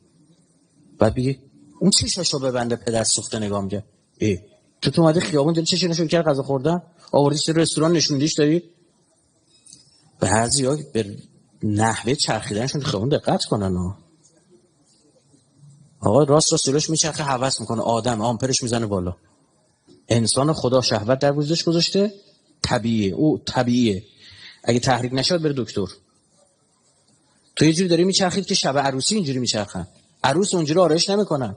بعد بگی اون چشاشو ببنده پدر سوخته نگاه میگه تو اومدی خیابون جلوی چشش نشون کرد غذا خوردن، آوردیش تو رستوران نشوندیش داری. بعضیا به نحوه چرخیدنشون خیابون دقت کنن آقا راست جلوش میچرخه هوس میکنه، آدم آمپرش میزنه بالا. انسان خدا شهوت در وجودش گذاشته، طبیعیه، او طبیعیه، اگه تحریک نشد بره دکتر. تو یه جوری داری میچرخید که شب عروسی اینجوری میچرخن، عروس اونجوری آرایش نمیکنن.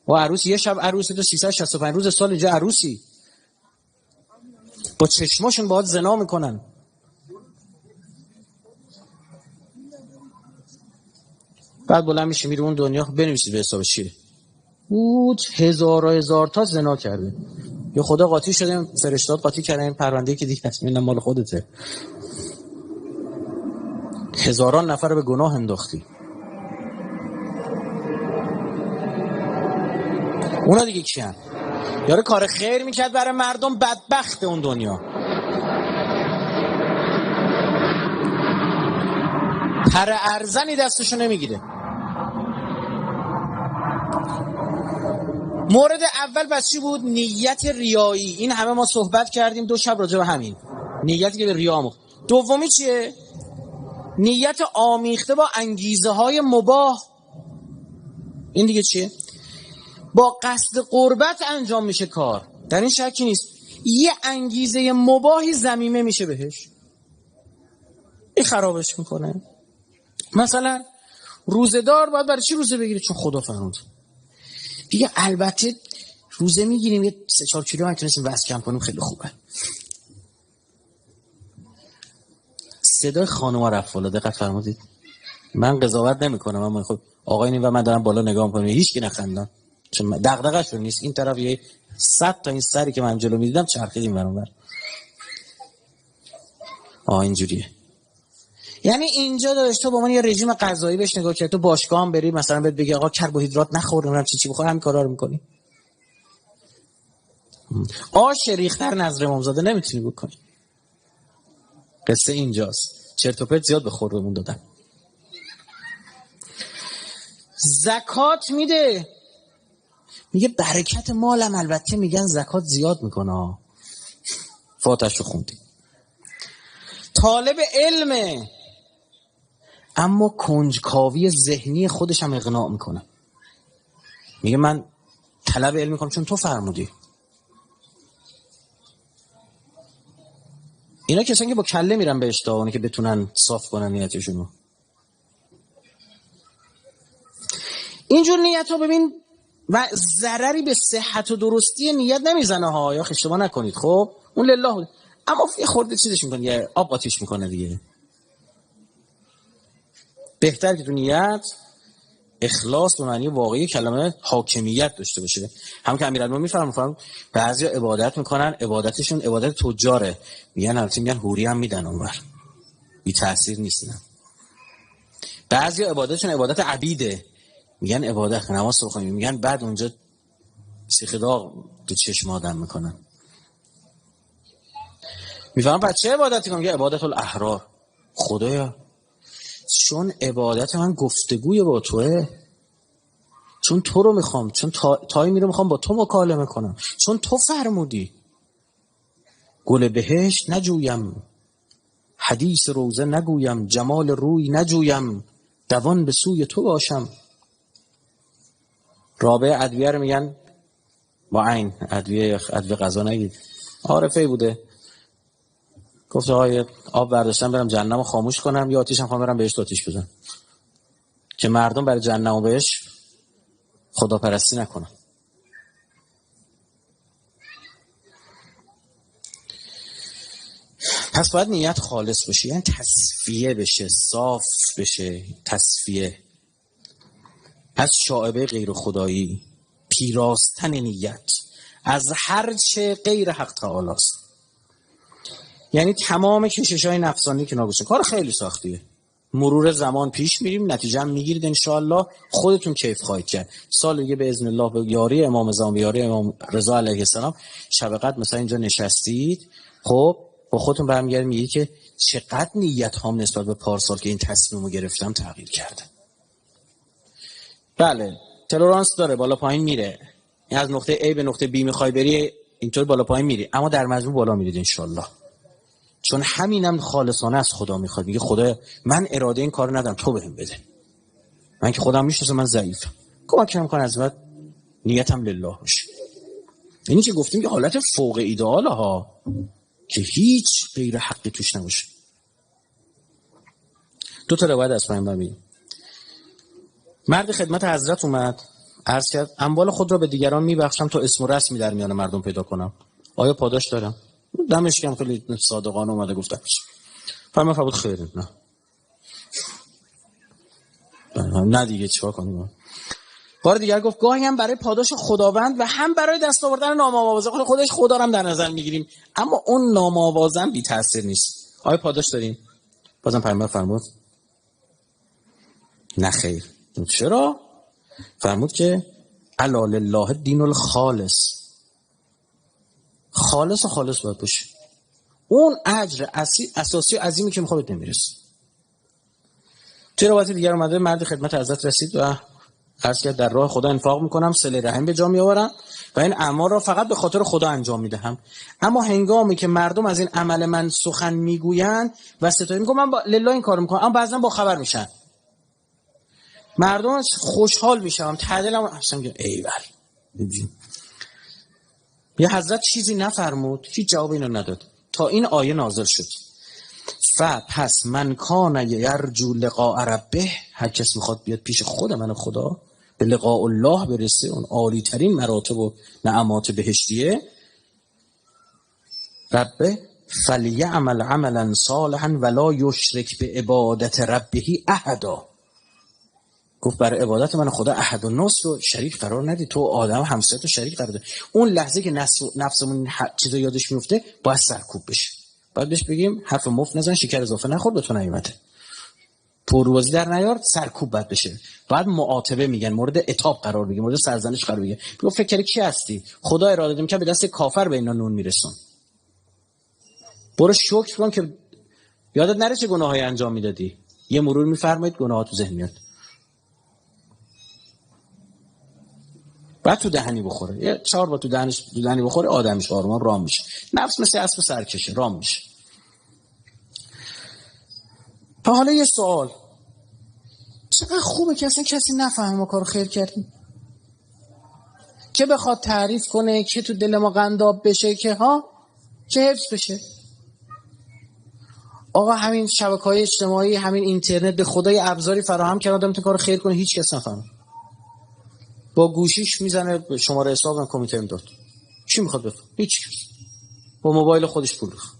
و عروس یه شب عروسی تو 365 روز سال اینجا عروسی، با چشماشون باهات زنا میکنن. بعد بلند میشه میره اون دنیا، بنویسید به حساب چیه. بود هزار تا زنا کرده. یا خدا قاطی شده، فرشتات قاطی کردن این پرونده که دیگه اصلا مال خودته. هزاران نفر به گناه انداختی. اونا دیگه کیان؟ یارو کار خیر میکرد برای مردم، بدبخت اون دنیا. پر ارزنی دستشو نمیگیره. مورد اول بس چی بود؟ نیت ریایی. این همه ما صحبت کردیم 2 شب راجع به همین نیتی که به ریا آموخت. دومی چیه؟ نیت آمیخته با انگیزه های مباح. این دیگه چیه؟ با قصد قربت انجام میشه کار، در این شکی نیست. یه انگیزه مباحی ضمیمه میشه بهش، این خرابش میکنه. مثلا روزه‌دار باید برای چی روزه بگیره؟ چون خدا فرمود. دیگه البته روزه میگیریم یه 3-4 کیلو هم تونستیم وزن کم کنیم، خیلی خوبه. صدای خانوما رفت بالا، دقت فرمودید؟ من قضاوت نمیکنم، اما خب آقایین و من دارم بالا نگاه میکنم، هیچ کی نخندن، چون دغدغه‌شون نیست. این طرف یه 100 تا این سری که من جلو میدیدم چرخیدیم برام. اینجوریه. یعنی اینجا داشت تو با من یه رژیم غذایی بهش نگاه کرد، تو باشگاه هم بری مثلا بهت بگی آقا کربوهیدرات نخور، نمیدونم چی بخور، همین کارا رو میکنی. آش ریختر نظر امامزاده نمیتونی بکنی. قصه اینجاست. چرت و پرت زیاد به خوردمون دادن. زکات میده، میگه برکت مالم، البته میگن زکات زیاد میکنه. فاتحه‌شو خوندی. طالب علمه، اما کنجکاوی ذهنی خودش هم اقناع میکنه. میگه من طلب علم میکنم چون تو فرمودی. اینا کسانی که با کله میرن به اشتها، که بتونن صاف کنن نیتشونو. اینجور نیت رو ببین و ضرری به صحت و درستی نیت نمیزنه ها، یا اشتباه نکنید. خب اون لله، اما یه خورده چیزش میکنه، یه آب آتیش میکنه دیگه. بهتر که تو نیت اخلاص به معنی واقعی کلمه حاکمیت داشته باشه. هم که امیرالمومنین میفرمایند بعضیا عبادت میکنن، عبادتشون عبادت تجاره، میگن البته میگن حوری هم میدن اونور، بی تاثیر نیستن. بعضیا عبادتشون عبادت عبیده، میگن عبادت نماز بخونیم، میگن بعد اونجا سیخ داغ تو چشم آدم میکنن. میفهمم بچه عبادتی کنم، میگه عبادت الاحرار. خدایا چون عبادت من گفتگوی با توه، چون تو رو میخوام، چون تایمی رو میخوام با تو مکالمه کنم، چون تو فرمودی. گل بهشت نجویم، حدیث روزه نگویم، جمال روی نجویم، دوان به سوی تو باشم. رابعه ادویه رو میگن با عین، ادویه غذا نگید. عارفه بوده، گفت آقای آب برداشتم برم جهنمو خاموش کنم، یا آتیشم خواهم برم بهش آتیش بزنم، که مردم برای جهنم و بهش خداپرستی نکنن. پس باید نیت خالص بشه، یعنی تصفیه بشه، صاف بشه، تصفیه از شائبه غیر خدایی، پیراستن نیت از هر چه غیر حق تعالی است. یعنی تمام کشش‌های نفسانی که ناگوشه، کار خیلی سختیه، مرور زمان پیش میریم، نتیجه هم میگیرید انشاءالله، خودتون کیف خواهید کرد. سال دیگه به اذن الله به یاری امام زمان، به یاری امام رضا علیه السلام، شب قدر مثلا اینجا نشستید، خب با خودتون برمیگردید میگید که چقدر نیت هام نسبت به پارسال که این تصمیمو گرفتم تغییر کرده. بله تلرانس داره، بالا پایین میره، این از نقطه A به نقطه B میخوای بری اینطور بالا پایین میری، اما در مجموع بالا میرید انشاءالله. چون همینم خالصانه از خدا میخواد. میگه خدا من اراده این کارو ندارم، تو بهم بده. من که خودم میشناسم من ضعیفم، کمکم میکنه، از بعد نیتم لله باشه. اینی که گفتیم که حالت فوق ایدئاله ها، که هیچ غیر حقی توش نباشه. دو تا روایت از پایین ببینیم. مرد خدمت حضرت اومد، عرض کرد اموال خود را به دیگران میبخشم تا اسم و رسمی در میان مردم پیدا کنم، آیا پاداش دارم؟ دمش گرم، خیلی صادقانه اومده گفتم. فرمود خیره، نه دیگه چیکار کنیم. بار دیگر گفت گاهی هم برای پاداش خداوند و هم برای دست آوردن نام‌آوازه خودش خدا رو هم در نظر میگیریم، اما اون نام‌آوازه بی تاثیر نیست. آیا پاداش داریم؟ بازم پیامبر فرمود نه خیر. چرا؟ فرمود که الا لله دین الخالص، خالص و خالص باید باشه. اون اجر اساسی و عظیمی که میخواد نمیرسه. چه روایت دیگر اومده مرد خدمت حضرت رسید و عرض کرد در راه خدا انفاق میکنم، صله رحم به جا میآورم و این اعمال را فقط به خاطر خدا انجام میدهم، اما هنگامی که مردم از این عمل من سخن میگویند و ستایش میکنم، من لله این کارو میکنم، اما بعضا با خبر میشن، مردم خوشحال میشم، تعدلم اصلا میگم ایول. یه حضرت چیزی نفرمود، هیچ جواب اینو نداد تا این آیه نازل شد. پس من کان یرجو لقاء ربه، هر کس میخواد بیاد پیش خود من خدا، به لقاء الله برسه، اون عالی ترین مراتب و نعمات بهشتیه، ربه فلیعمل عملا صالحا ولا یشرک به عبادت ربه احدا. گفت برای عبادت من خدا احد و نصف رو شریک قرار ندی، تو آدم همسایت رو شریک قرار ده. اون لحظه که نفسمون چیزا یادش میفته باید سرکوب بشه، باید بهش بگیم حرف مفت نزن، شکر اضافه نخور، به تو نیومده، پروازی در نیار، سرکوب باید بشه. باید معاتبه میگن، مورد عتاب قرار بگیره، مورد سرزنش قرار بگیره. بگو فکر کردی کی هستی؟ خدا اراده دادم که به دست کافر به اینا نون میرسون. برو شکر کن که یادت نره چه گناهایی انجام میدادی. یه مرور میفرمایید گناهات تو ذهن میاد. بعد تو دهنی بخوره، یه 4 بار تو دهنی بخوره، آدمش آروم رام میشه. نفس مثل اسب سرکشه، رام میشه. تا حالا یه سوال، چقدر خوبه که اصلا کسی نفهمه ما کارو خیر کردیم، که بخواد تعریف کنه، که تو دل ما قنداب بشه، که ها چه حفظ بشه. آقا همین شبکه‌های اجتماعی، همین اینترنت به خدای ابزاری فراهم کرد آدم تو کارو خیر کنه، هیچ کس نفهمه. با گوشیش میزنه شماره حساب کمیته امداد، چی میخواد بفهم؟ هیچ کس. با موبایل خودش پول بخواد.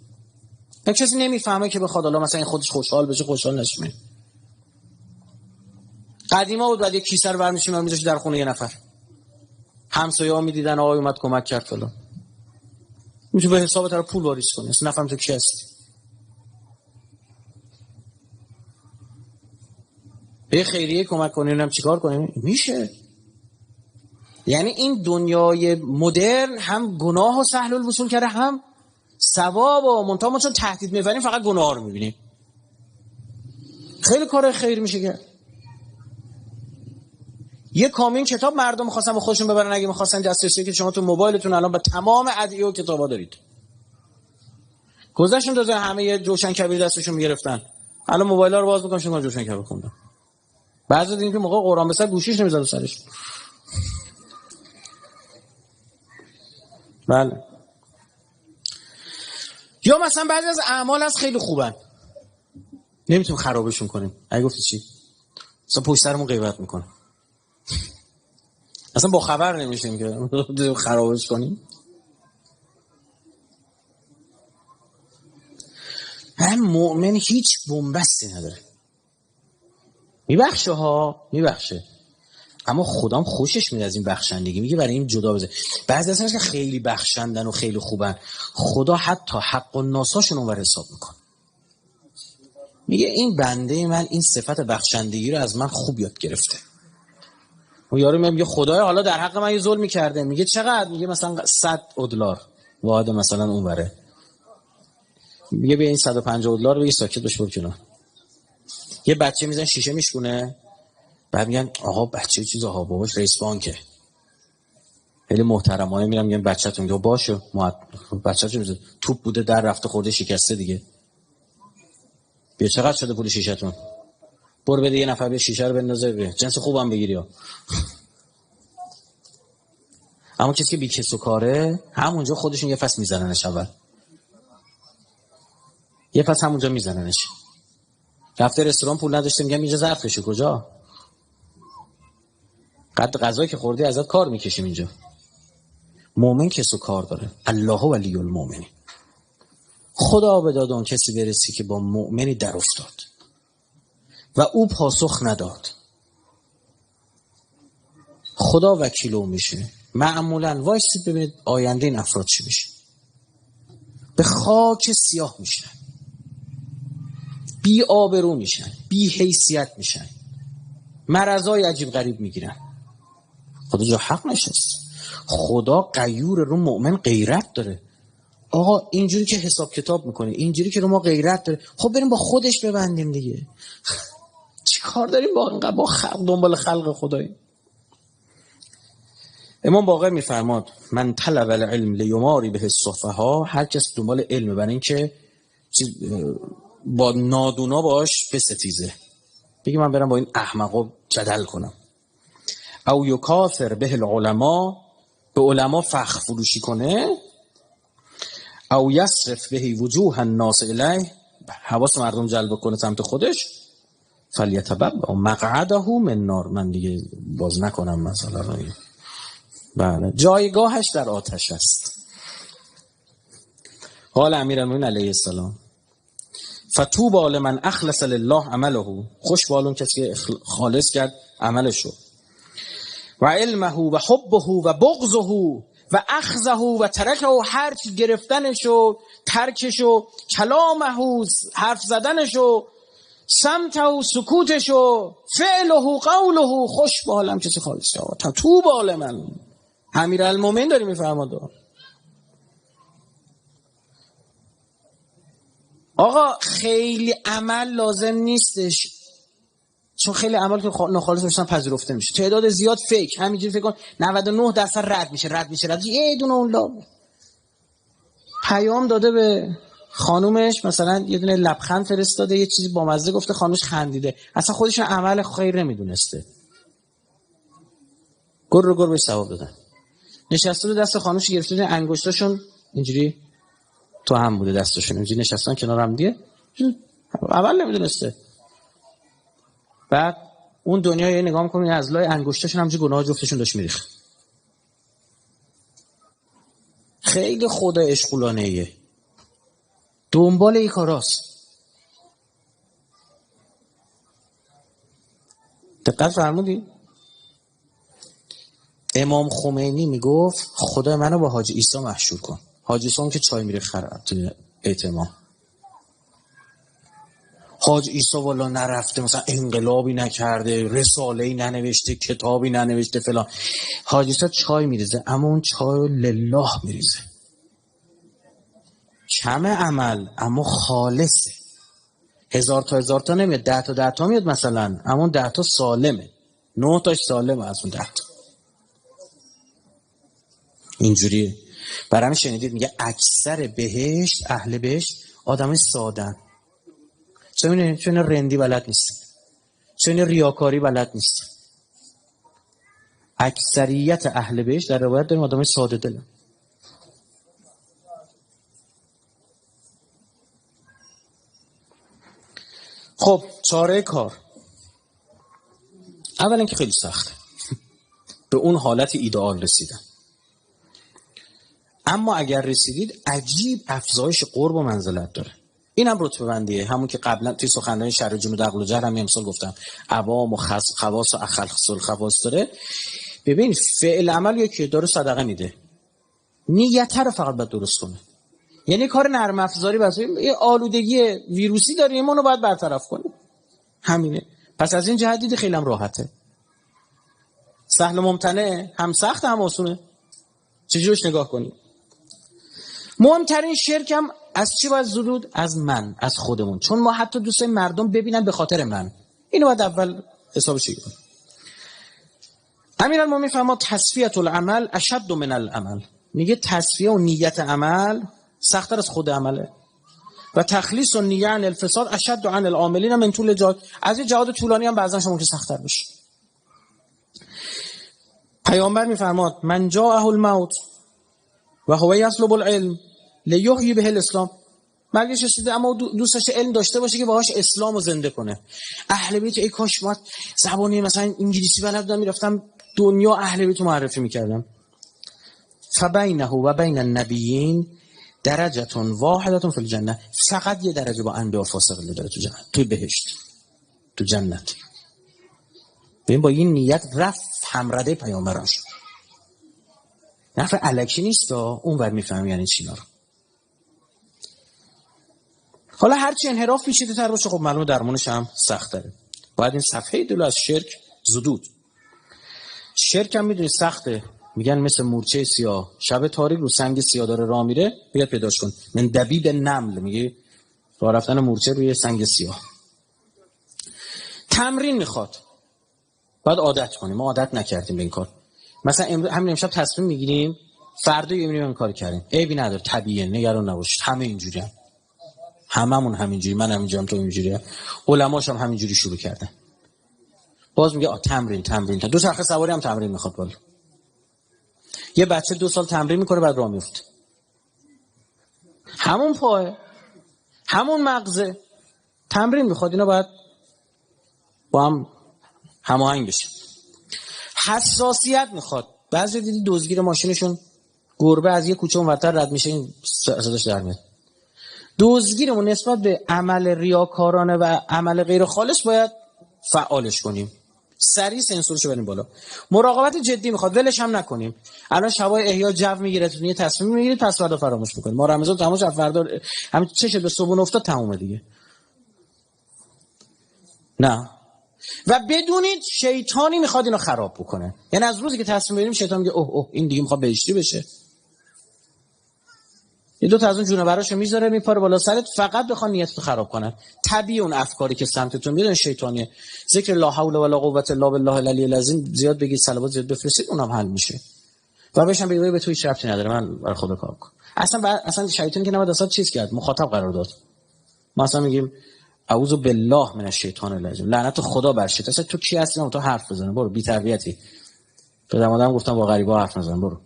یک کسی نمیفهمه که بخواد الله مثلا خودش خوشحال بشه، خوشحال نشه. قدیما بود بعد یک کیسه رو برمی‌داشتیم می‌ذاشت در خونه یه نفر، همسایه‌ها می‌دیدن آقای اومد کمک کرد فلان، میتونه به حساب طرف پول واریز کنه، اصلا نفهم تو کی هستی. به خیریه کمک کنیم، اینم چیکار کنیم؟ میشه. یعنی این دنیای مدرن هم گناه و سهل الوصول کرده، هم ثواب و منتها ما چون تهدید می‌بریم فقط گناه رو می‌بینیم. خیلی کار خیر میشه کرد. یه کامین کتاب مردم می‌خواستن به خودشون ببرن، اگه می‌خواستن دسترسی که شما تو موبایلتون الان با تمام ادعیه و کتابا دارید. گذاشتن دو همه یه جوشن کبیر دستشون می‌گرفتن. الان موبایل‌ها رو باز می‌کنن شما جوشن کبیر خوندن. بعضی دیدین که موقع قرآن بسر گوشیش نمی‌ذاره سرش. بله. یا مثلا بعضی از اعمال از خیلی خوبن، نمیتونیم خرابشون کنیم. اگه گفتی چی؟ مثلا پشت سرمون غیبت میکنه، اصلا با خبر نمیشیم که خرابش کنیم. هم مؤمن هیچ بنبستی نداره، میبخشه ها، میبخشه، اما خدام خوشش میاد از این بخشندگی، میگه برای این جدا بذار. بعضی از که خیلی بخشندن و خیلی خوبن، خدا حتی حق و ناساشون اونور حساب میکنه. میگه این بنده من این صفت بخشندگی رو از من خوب یاد گرفته. اون یارو میگه خدایا حالا در حق من یه ظلمی کرده. میگه چقدر؟ میگه مثلا $100 واحد مثلا اون بره. میگه بیا این $150 رو بگی ساکت بش برو کنار. یه بچه میزن شیشه میشکونه، بعد میگن آقا بچه چیز آقا باباش رئیس بانکه، خیلی محترمانه میرم میگم بچه‌تون میگه باشه بچه‌تون میگه توپ بوده در رفته خورده شکسته دیگه، بیا چقدر شده پول شیشه‌تون، برو بده یه نفر به شیشه رو بندازه به جنس خوبم بگیری ها. اما کسی که بیکس و کاره همونجا خودشون یه فصل میزننش، اول یه فصل همونجا میزننش. رفته رستوران پول نداشته میگم اینجا ظرفشه، کجا قد غذایی که خوردی ازت کار میکشیم اینجا. مؤمن کس و کار داره. الله ولی المؤمنین. خدا به داد اون کسی برسی که با مؤمنی در افتاد و او پاسخ نداد، خدا وکیل او میشه. معمولا وایسید ببینید آینده این افراد چی میشه. به خاک سیاه میشن، بی آبرو میشن، بی حیثیت میشن، مرضای عجیب غریب میگیرن. خدا جا حق نشست. خدا غیور رو مؤمن غیرت داره. آقا اینجوری که حساب کتاب میکنه، اینجوری که رو ما غیرت داره، خب بریم با خودش ببندیم دیگه. چی کار داریم با خلق دنبال خلق خدایی؟ امام باقر میفرماد من طلب العلم لیماری به السفهاء، هر کس دنبال علم برای اینکه با نادونا باش بستیزه، بگی من برم با این احمقا جدل کنم. او یکاثر به العلماء، به علما فخر فروشی کنه. او یصرف به وجوه الناس الیه، حواس مردم جلب کنه سمت خودش. فلیتبوأ مقعده من نار، من دیگه باز نکنم مثلا رو. بله جایگاهش در آتش است. قال امیرالمومنین علیه السلام فطوبی لمن اخلص لله عمله، خوش به اون کسی که خالص کرد عملشو، و علمه و حبه و بغضه و اخذه و ترکه، هر چی گرفتنشو، ترکشو، کلامه حرف زدنشو، سمته و سکوتشو، فعله قوله، خوش به حالم کسی خالص کرد. طوبی لمن، امیرالمومنین داری میفرماد. آقا خیلی عمل لازم نیستش، چون خیلی عمل که ناخالص باشن پذیرفته میشه. تعداد زیاد فیک، همینجوری فکر کن 99% رد میشه. یه دونه اون پیام داده به خانومش، مثلا یه دونه لبخند فرستاده، یه چیزی بامزه گفته، خانومش خندیده، اصلا خودش عمل خیر نمیدونسته، گر بهش ثواب دادن. نشسته دست خانومش گرفته، انگشتاشون اینجوری تو هم بوده، دستاشون اینجوری نشستن کنار هم دیگه، اول نمیدونسته. بعد اون دنیا یه نگاه می‌کنه از لای انگشتاشون همینجوری گناه جفتشون داشت میریخت. خیلی خدا عشقولانه‌ایه، دنبال این کاراست. دقت فرمودی؟ امام خمینی میگفت خدا منو با حاجی عیسی محشور کن. حاجی عیسی که چای میره توی اعتمام. حاج عیسی والا نرفته، مثلا انقلابی نکرده، رساله‌ای ننوشته، کتابی ننوشته فلان. حاج عیسی چای میریزه، اما اون چای لله میریزه. کم عمل اما خالصه. 1000 تا نمیاد، 10 تا میاد مثلا، اما اون 10 تا سالمه، 9 تاش سالمه از اون 10 تا. اینجوریه. برام شنیدید میگه اکثر بهشت، اهل بهشت آدمای ساده‌ان. چون رندی بلد نیست، چون ریاکاری بلد نیست. اکثریت اهل بهشت در روایت داریم آدمای ساده دلن. خب چاره کار، اولا که خیلی سخته به اون حالت ایدئال رسیدن، اما اگر رسیدید عجیب افزایش قرب و منزلت داره. این هم رتبه بندیه، همون که قبلا توی سخنرانی شرح جنود عقل و جهل هم مثال گفتم، عوام و خواص و اخص الخواص داره. ببین فعل عمل یکی داره صدقه میده، نیت رو فقط باید درست کنه. یعنی کار نرم افزاری بس، یه آلودگی ویروسی داریم اونو باید برطرف کنیم، همینه. پس از این جهت دیدی خیلی هم راحته، سهل و ممتنع، هم سخت هم آسونه. چجورش نگاه کنیم؟ مهمترین شرک هم از چی باید زدود؟ از من، از خودمون. چون ما حتی دوست داریم مردم ببینن به خاطر من، اینو باید اول حسابش کنیم. امیرالمومنین فرمود تصفیه العمل اشد من العمل، میگه تصفیه و نیت عمل سخت‌تر از خود عمله و تخلیص و نیه عن الفساد اشد عن العاملین من طول جهاد. از این جهاد طولانی هم بعضا شما که سخت‌تر بشه. پیامبر میفرماد من جاءه الموت و هو یطلب العلم لیحیی به الاسلام، مرگش رسیده اما دوست داشته علم داشته باشه که باهاش اسلامو زنده کنه. اهل بیت ای کاش ما زبانی مثلا انگلیسی بلد بودم میرفتم دنیا اهل بیت معرفی میکردم. فبینه و بین النبیین درجه واحده فی الجنه، فقط یه درجه با انبیا فاصله داره تو جنت، تو بهشت، تو جنت. ببین با این نیت رفت همرده پیامبران شد، نفع الکی نیست. اون ور میفهمی یعنی چی رو. حالا هرچی انحراف پیچیده تر باشه خب معلومه درمونش هم سخت تره. باید این صفحه دلو از شرک زدود. شرک هم میدونی سخته، میگن مثل مورچه سیاه، شب تاریک رو سنگ سیاه داره راه میره، بیاد پیداش کن. من دبیب نمل، میگه راه رفتن مورچه روی سنگ سیاه. تمرین میخواد، باید عادت کنیم. ما عادت نکردیم به این کار. مثلا همین امشب تصمیم میگیریم فردا یه میریم این کار کردیم، عیبی نداره، طبیعیه، نگران نباشید. همه اینجوری هم. هممون همینجوری، من همینجوریام، تو اینجوریه، علماش هم همینجوری شروع کردن. باز میگه تمرین. دو چرخ سواری هم تمرین میخواد. بالا یه بچه 2 سال تمرین میکنه بعد راه میفته. همون پاه، همون مغزه، تمرین میخواد. اینا باید با هم هماهنگ بشه. حساسیت میخواد. بعضی دیدی دزدگیر ماشینشون گربه از یه کوچه اونورتر رد میشه، این صداش در میاد. دزدگیرمون نسبت به عمل ریاکارانه و عمل غیر خالص باید فعالش کنیم، سریع سنسورشو بریم بالا. مراقبت جدی میخواد، ولش هم نکنیم. الان شبای احیا جو میگیره، تو یه تصمیم میگیرید پس فردا فراموش میکنید. ما رمضان تموم شد، فردا همین چه شد به صبح افتاد تمومه دیگه. نه. و بدونید شیطانی میخواد اینو خراب بکنه. یعنی از روزی که تصمیم بگیریم شیطان میگه اوه این دیگه میخواد بهشتی بشه، یه 2 تا از اون جونوراشو میذاره میپاره بالا سرت، فقط بخواد نیتتو خراب کنه. طبیعی اون افکاری که سمتتون میاد شیطانیه. ذکر لا حول ولا قوه الا بالله العلی العظیم زیاد بگید، صلوات زیاد بفرستید، اونم حل میشه. و بهشم بگید به تو هیچ ربطی نداره، من برای خدا کار کنم. اصلا شیطان که نباید اصلا چیز کرد، مخاطب قرار داد. ما اصلا میگیم اعوذ بالله من الشیطان الرجیم، لعنت خدا بر شیطان. اصلا تو کی هستی تو حرف بزنی؟ برو بی تربیتی. پدرم آدم گفتم با غریبا حرف نزن، برو.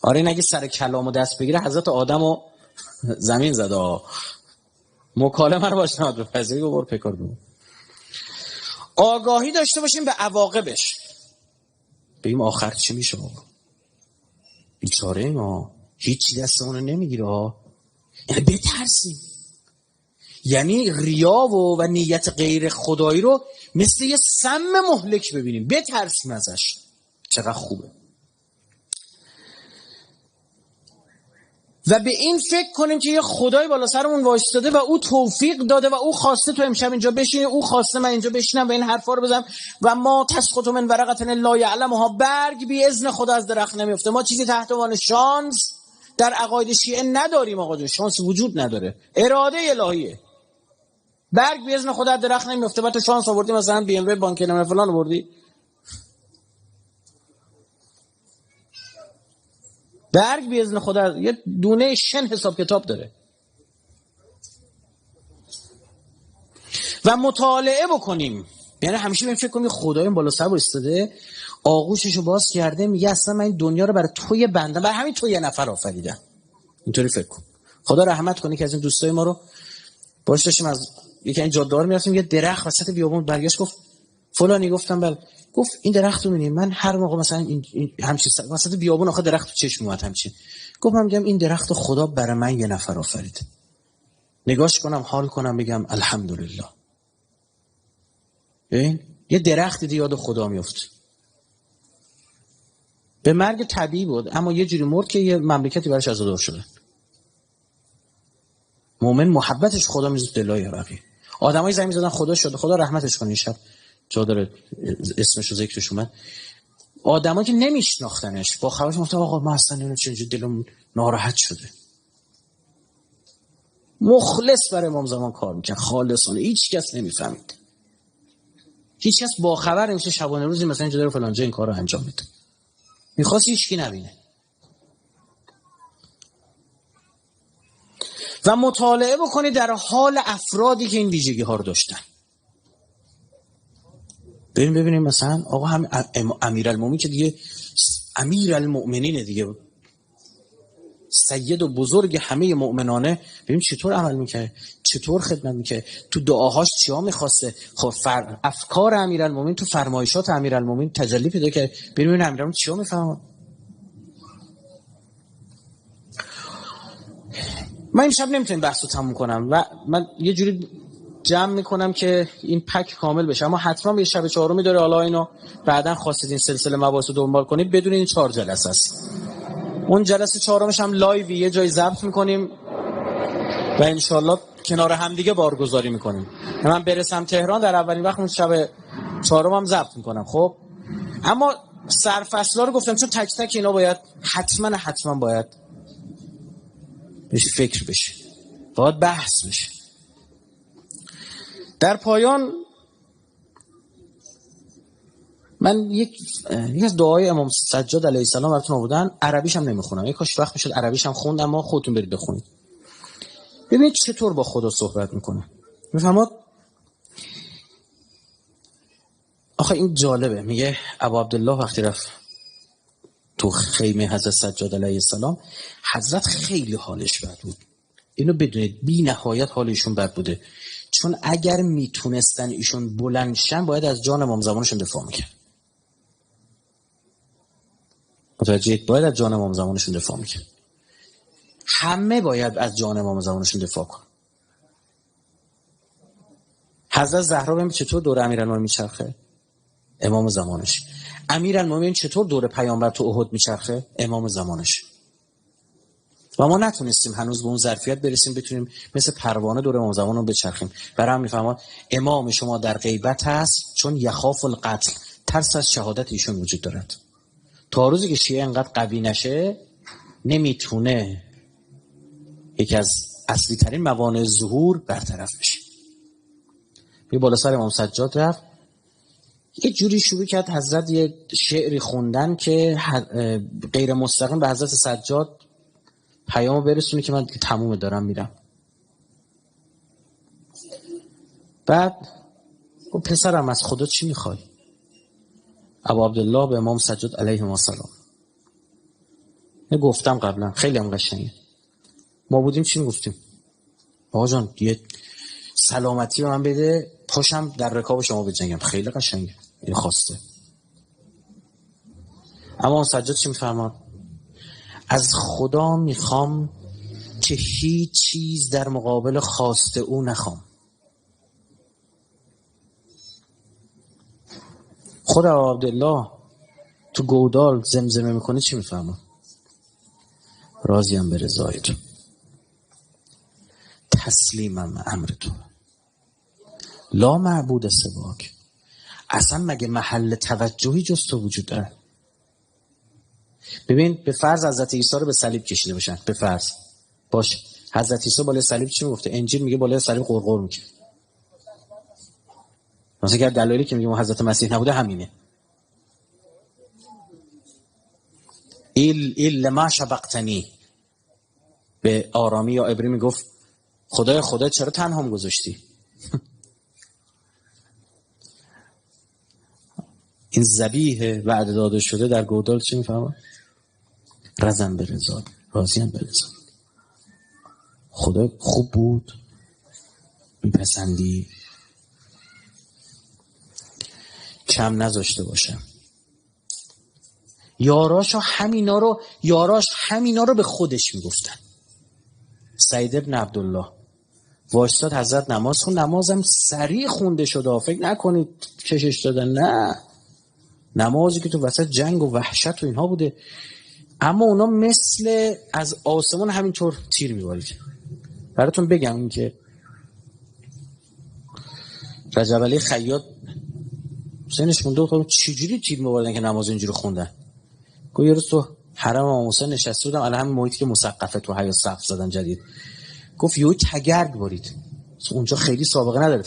آره این اگه سر کلامو دست بگیره حضرت آدمو زمین زده. مکالمه رو باش نماد بپذیری و برو پیکار بگو. آگاهی داشته باشیم به عواقبش، بگیم آخر چی میشه. بیچاره ما هیچی دستمون نمیگیره. یعنی بترسیم، یعنی ریا و نیت غیر خدایی رو مثل یه سم مهلک ببینیم، بترسیم ازش. چقدر خوبه. و به این فکر کنیم که یه خدای بالا سرمون وایستاده و او توفیق داده و او خواسته تو امشب اینجا بشینی، او خواسته من اینجا بشینم و این حرفا رو بزنم. و ما تسقط من ورقه الا یعلمها، برگ بی اذن خدا از درخت نمیفته. ما چیزی تحت عنوان شانس در عقاید شیعه نداریم. آقا جون شانس وجود نداره، اراده الهیه. برگ بی اذن خدا از درخت نمیفته. بعد تو شانس آوردی مثلا بی ام و بانک نمیره فلان آوردی، برگ بی اذن خدا یه دونه شن حساب کتاب داره. و مطالعه بکنیم، یعنی همیشه بهم فکر کنیم خدای بالا سر وایساده، آغوششو باز کرده، میگه اصلا من این دنیا رو برای توی بنده، برای همین تو یه نفر آفریدم. اینطوری فکر کن. خدا رحمت کنه که از این دوستای ما رو باش داشتیم از یکی این جاده‌ها میرفتیم، یه درخت وسط بیابون برگشت گفت فلانی، گفتم بله، گفت این درختو می‌بینی من هر موقع مثلا این همچین وسط بیابون آخه درخت تو چشم اومد همچین، گفت من میگم این درختو خدا برای من یه نفر آفرید، نگاش کنم حال کنم بگم الحمدلله. این یه درخت دی یاد خدا میفته. به مرگ طبیعی بود، اما یه جوری مرد که یه مملکتی براش عزادار شده. مؤمن محبتش خدا میذاره دلای بقیه. آدمای زمین زدن خدا شده، خدا رحمتش کنه. شب جا داره اسمش رو ذکرش اومد. آدمایی که نمیشناختنش با خبرش گفتن آقا ما اصلا اینو چنجوری دلم ناراحت شده. مخلص برای امام زمان کار میکرد، خالصانه، هیچ کس نمیفهمید. هیچ کس با خبر نمیشه شبانه روزی مثلا اینجا داره فلان جا این کارو انجام میده. میخواست هیچکی نبینه. و مطالعه بکنید در حال افرادی که این ویژگی ها رو داشتن. ببینیم مثلا آقا هم امیرالمومنین که دیگه امیرالمؤمنین دیگه، سید و بزرگ همه مؤمنانه، ببین چطور عمل میکنه، چطور خدمت میکنه، تو دعاهاش چیا میخواسته. خب افکار امیرالمومنین تو فرمایشات امیرالمومنین تجلی پیدا کرد. ببین امیرالمومنین چیا میفهمه. من امشب نمیتونم بحثو تموم کنم و من یه جوری جمع میکنم که این پک کامل بشه، اما حتما یه شب چهارمی داره. حالا اینو بعداً خواستید این سلسله مباحث رو دنبال کنید، بدون این 4 جلسه است. اون جلسه چهارمش هم لایو یه جای ضبط میکنیم و انشالله کنار هم دیگه بارگذاری میکنیم. من برسم تهران در اولین وقت اون شب چهارم هم ضبط میکنم. خب اما سرفصلا رو گفتم چون تک تک اینا باید حتما باید بهش فکر بشه، باید بحث بشه. در پایان من یک از دعای امام سجاد علیه السلام براتون آوردن، عربیش هم نمیخونم، یک کاش وقت میشد عربیش هم خوند، اما خودتون برید بخونید. ببینید چطور با خدا صحبت میکنه. میفهمید آخه این جالبه. میگه ابو عبدالله وقتی رفت تو خیمه حضرت سجاد علیه السلام، حضرت خیلی حالش بد بود. اینو بدونید، بی نهایت حال ایشون بد بوده، چون اگر میتونستن ایشون بلند شن باید از جان امام زمانشون دفاع میکرد. متوجهید؟ باید از جان امام زمانشون دفاع میکرد. همه باید از جان امام زمانشون دفاع کن. حضرت زهرا ببین چطور دور امیرالمومنین میچرخه، امام زمانش. امیرالمومنین چطور دور پیامبر تو احد میچرخه، امام زمانش. و ما نتونستیم هنوز به اون ظرفیت برسیم بتونیم مثل پروانه دور امام زمان رو بچرخیم. برای هم میفهمم امام شما در غیبت هست چون یخاف القتل، ترس از شهادت ایشون وجود دارد. تا روزی که شیعه انقدر قوی نشه نمیتونه یکی از اصلی ترین موانع ظهور برطرف بشه. یه بالا سر امام سجاد رفت، یه جوری شروع کرد حضرت یه شعری خوندن که غیر مستقیم به حضرت سجاد پیامو برسونه که من تموم دارم میرم. بعد گفت پسرم از خدا چی میخوای؟ ابو عبدالله به امام سجاد علیه السلام گفتم قبلا، خیلی هم قشنگه. ما بودیم چی میگفتیم؟ آقا جان یه سلامتی رو من بده پاشم در رکاب شما بجنگم. خیلی قشنگه این خواسته. اما امام سجاد چی میفرماد؟ از خدا میخوام که هیچ چیز در مقابل خواسته او نخوام. خود عبدالله تو گودال زمزمه میکنه چی میفهمه؟ راضیم به رضای تو، تسلیمم امر تو، لا معبود سواک. اصلا مگه محل توجهی جز تو وجود داره؟ ببین به فرض حضرت عیسی رو به صلیب کشیده باشن، به فرض باش، حضرت عیسی بالای صلیب چی میگفته؟ انجیل میگه بالای صلیب قرقر میکنه. مثلا که دلایلی که میگه حضرت مسیح نبوده همینه. ایل لما شبقتنی، به آرامی یا عبری میگفت خدا چرا تنهام گذاشتی؟ این ذبیح وعده داده شده در گودال چی میفهمه؟ رضم به رضا، راضیم به رضا. خدا خوب بود، میپسندی، کم نذاشته باشه. یاراش همینا رو به خودش میگفتن. سعید ابن عبدالله واشتاد حضرت نماز خون، نمازم سریع خونده شده، فکر نکنید کشش دادن، نه نمازی که تو وسط جنگ و وحشت و اینها بوده، اما اونا مثل از آسمان همینطور تیر می‌بارید. براتون بگم این که رجب علی خیاط سنش مونده بود چجوری تیر می‌باردن که نماز اینجوری خوندن. گفت یه روز تو حرم امام حسین نشسته بودم، الان همین محیطی که مسقفه تو حیا سقف زدن جدید، گفت یهو تگرگ بارید، اونجا خیلی سابقه نداره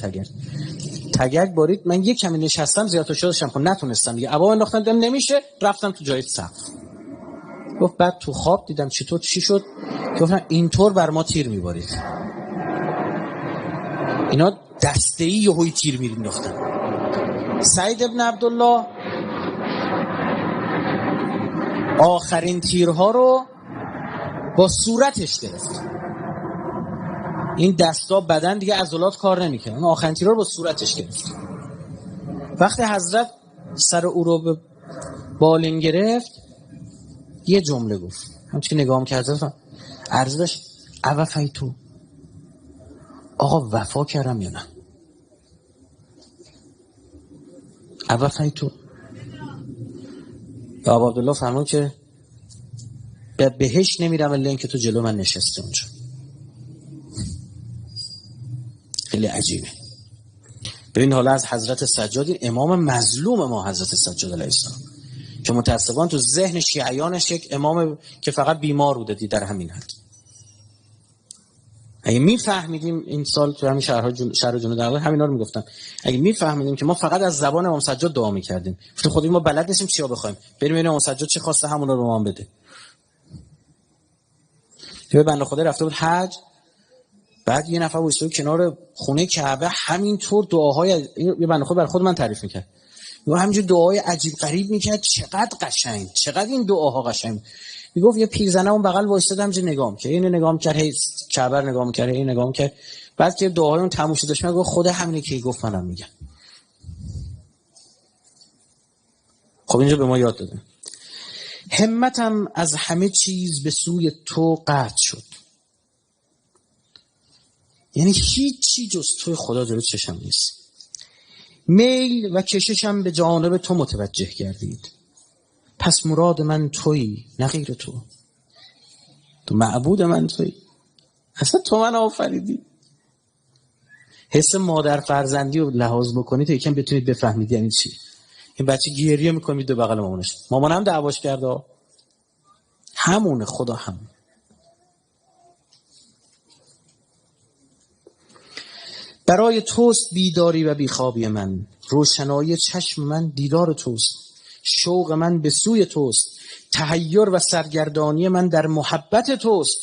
تگرگ بارید، من یک کمی نشستم زیاد شدشم خب نتونستم دیگه، عبا انداختم دیدم نمیشه، رفتم تو جای سقف. گفت بعد تو خواب دیدم چطور چی شد، گفتن اینطور بر ما تیر میبارید. اینا دسته‌ای یهویی تیر مینداختن. سعید ابن عبدالله آخرین تیرها رو با صورتش گرفت. این دستا بدن دیگه عضلات کار نمیکنه، اون آخرین تیرها رو با صورتش گرفت. وقتی حضرت سر او رو به بالین گرفت یه جمله گفت، همچنین نگاه کرد حضرت عرض داشت اوفیتو، آقا وفا کردم یا نه؟ اوفیتو. و ابو عبدالله فرمود که به بهشت نمیرم الا اینکه تو جلو من نشسته اونجا. خیلی عجیبه. ببین حالا از حضرت سجاد، امام مظلوم ما حضرت سجاد علیه السلام که متأسفانه تو ذهن شیعیانش یک امام که فقط بیمار بوده در همین حد. اگه میفهمیدیم این سال تو همین شهر جنوب در همینا رو میگفتن، اگه میفهمیدیم که ما فقط از زبان امام سجاد دعا میکردیم، گفتیم خودی ما بلد نیستیم چیا بخوایم، بریم ببینیم امام سجاد چه خواسته همون رو به ما بده. یه بنده خدا رفته بود حج، بعد یه نفر وایساد کنار خونه کعبه همینطور دعاهای، یه بنده خدا برای خود من تعریف میکرد، میگه همینجور دعای عجیب غریب میکرد، چقدر قشنگ، چقدر این دعاها قشنگ. میگفت یه پیرزنه اون بغل وایساد همینجور نگاه میکرد، اینو نگاه میکرد، هی کعبه رو نگاه میکرد، این نگاه میکرد، بعد که دعاهای اون تموم شد داشت میگفت خدا همینه که گفت منم میگم. خب اینجا به ما یاد داده همتم از همه چیز به سوی تو قطع شد، یعنی هیچی جز توی خدا جلوی چشم نیست. میل و کششم به جانب تو متوجه گردید، پس مراد من تویی نه غیر تو، تو معبود من تویی، اصلا تو من آفریدی. حس مادر فرزندی رو لحاظ بکنید تا یکم بتونید بفهمید یعنی چی. این بچه گریه میکنه دو بغل مامانش، مامانم دعواش کرده، همونه خدا همون. برای توست بیداری و بیخوابی من، روشنایی چشم من دیدار توست، شوق من به سوی توست، تحیر و سرگردانی من در محبت توست.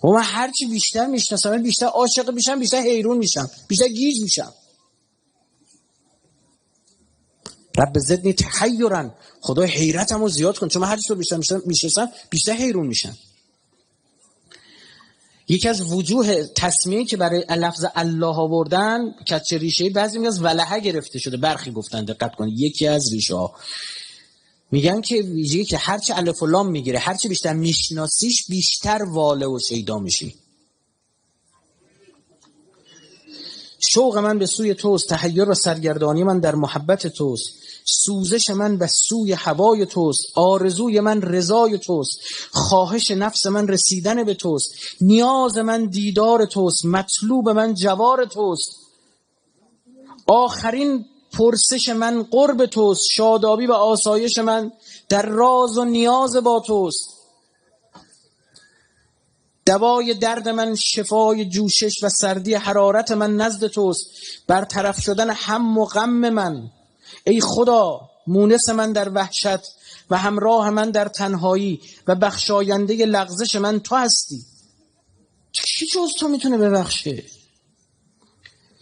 و من هرچی بیشتر میشناسم بیشتر عاشق میشم، بیشتر حیرون میشم، بیشتر گیج میشم. رب زدنی تحیرا، خدا حیرتمو زیاد کن، چون من هرچی تو بیشتر میشناسم بیشتر حیرون میشم. یکی از وجوه تسمیه که برای لفظ الله آوردن کچه ریشه‌ای، بعضی میگن از ولهه گرفته شده، برخی گفتن دقت کنید یکی از ریشه ها میگن که ویژگی که هرچی الف و لام میگیره، هرچی بیشتر میشناسیش بیشتر واله و شیدا میشی. شوق من به سوی توست، تحیر و سرگردانی من در محبت توست، سوزش من به سوی هوای توست، آرزوی من رضای توست، خواهش نفس من رسیدن به توست، نیاز من دیدار توست، مطلوب من جوار توست، آخرین پرسش من قرب توست، شادابی و آسایش من در راز و نیاز با توست، دوای درد من شفای جوشش و سردی حرارت من نزد توست، برطرف شدن هم و غم من. ای خدا مونس من در وحشت و همراه من در تنهایی و بخشاینده لغزش من تو هستی. چی جز تو میتونه ببخشه؟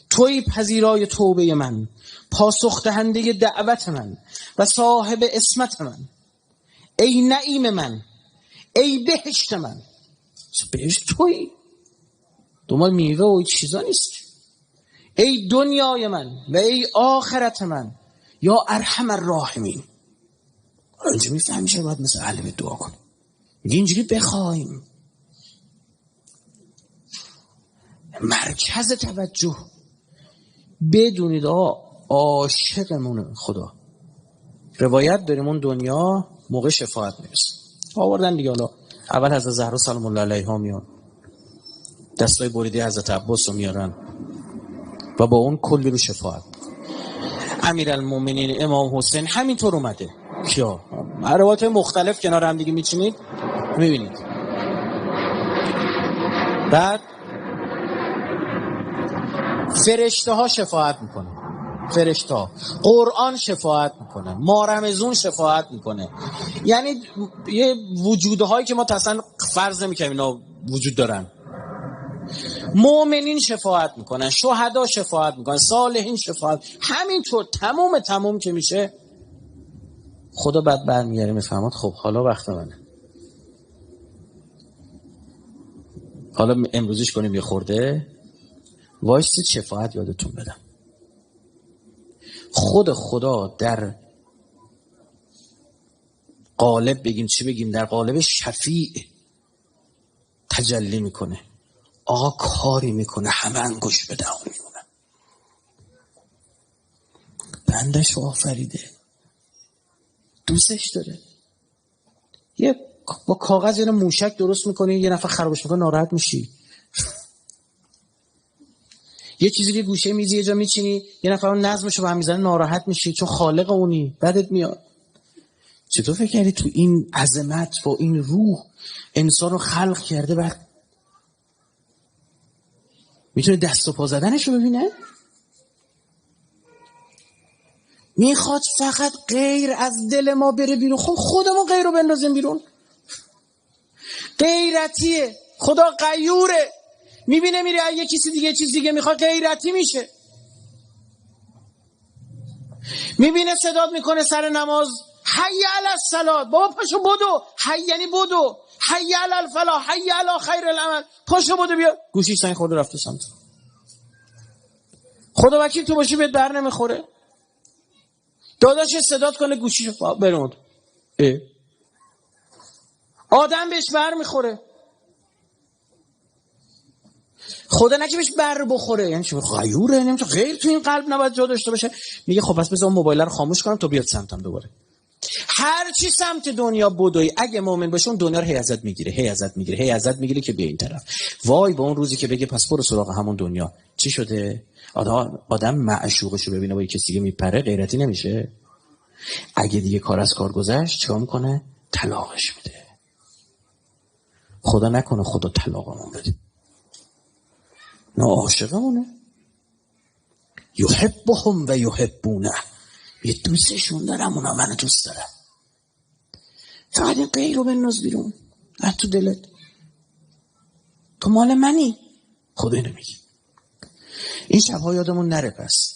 توی پذیرای توبه من، پاسخ دهنده دعوت من و صاحب اسمت من. ای نعیم من، ای بهشت من. بهشت توی دنبال میوه و چیزا نیست. ای دنیای من و ای آخرت من یا ارحم الراحمین. اینجا میفهمی چرا باید مثل اهل بیت دعا کنیم. میگه اینجوری بخوایم، مرکز توجه بدونید عاشقمونه خدا. روایت داریم اون دنیا موقع شفاعت میرسه. آوردن دیگه. حالا اول حضرت زهرا سلام الله علیها میان، دستای بریده حضرت عباس رو میارن و با اون کلی رو شفاعت. امیرالمومنین امام حسین همینطور اومده. کیا روایات مختلف کنار هم دیگه میچینید میبینید. بعد فرشته ها شفاعت میکنه، فرشته ها، قرآن شفاعت میکنه، مارمزون شفاعت میکنه. یعنی یه وجودهایی که ما اصلا فرض نمیکنیم اینا وجود دارن. مؤمنین شفاعت میکنن، شهدا شفاعت میکنن، صالحین شفاعت. همینطور تموم که میشه خدا بعد برمیگره میفهمد خب حالا وقت منه، حالا امروزش کنیم یه خورده وایسید شفاعت یادتون بدم. خدا در قالب بگیم چی بگیم، در قالب شفیع تجلی میکنه. آقا کاری میکنه همه انگوش به دهان میمونن. بندش آفریده، دوستش داره. یه با کاغذ یه موشک درست میکنی، یه نفر خرابش میکنه ناراحت میشی. یه چیزی که گوشه میزی یه جا میچینی، یه نفر اون نظمشو به هم میزنه ناراحت میشی، چون خالق اونی، بدت میاد. چطور فکر کردی تو این عظمت با این روح انسان رو خلق کرده بعد میتونه دست و پا زدنش رو ببینه؟ میخواد فقط غیر از دل ما بره بیرون. خب خودمون غیر رو بندازیم بیرون. غیرتیه، خدا غیوره. میبینه میره یه کسی دیگه چیز دیگه میخواد، غیرتی میشه. میبینه صداد میکنه سر نماز حی علی الصلاه، بابا پاشو بدو، حی یعنی بدو، حی علی الفلاح، حی علی خیر العمل، پاشو بدو بیا. گوشی سنگ خورده رفته سمت. خدا وکیل تو باشی بهت بر نمیخوره. داداش صداد کنه گوشیشو برود، آدم بهش بر میخوره. خدا نکه بهش بر بخوره. یعنی چی؟ غیوره. نمیشه غیر تو این قلب نباید جا داشته باشه. میگه خب پس بذار موبایل رو خاموش کنم تا بیاد سمتم دوباره. هر چی سمت دنیا بدوی اگه مؤمن باشه اون دنیا رو هی ازت میگیره که بیا این طرف. وای با اون روزی که بگه پس برو سراغ همون دنیا. چی شده؟ آدم معشوقشو ببینه با یه کسی دیگه میپره، غیرتی نمیشه؟ اگه دیگه کار از کار گذشت چیکار میکنه؟ طلاقش میده. خدا نکنه خدا طلاقمون بده. نه عاشقمونه. یحبهم و یحبونه. یه دوستشون دارم، اونا منو دوست دارم. فقط این غیر رو بنداز بیرون از تو دلت. تو مال منی. خدا اینو میگه. این شب‌ها یادمون نره. پس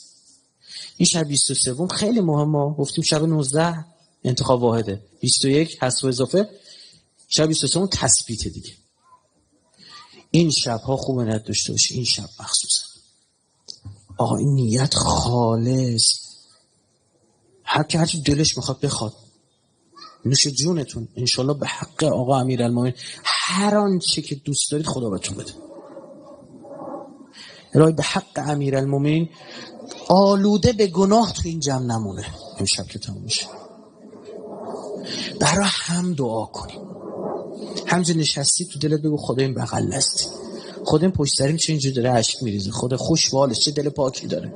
این شب 23 خیلی مهمه. گفتیم شب 19 انتخاب واحده، 21 حذف و اضافه، شب 23 تثبیت دیگه. این شب‌ها خوب نیت داشته باشی. این شب مخصوصا آقا این نیت خالص، هر کی دلش میخواد بخواد، نوش جونتون. انشالله به حق آقا امیرالمومنین هر آنچه که دوست دارید خدا بهتون بده. الهی به حق امیرالمومنین آلوده به گناه تو این جمع نمونه. امشب که تموم میشه برای هم دعا کنیم. همینجا نشستی تو دلت بگو خدا این بغل هستی، خدا این پشت سریم چه اینجوری داره اشک میریزه، خدا خوشوالش چه دل پاکی داره،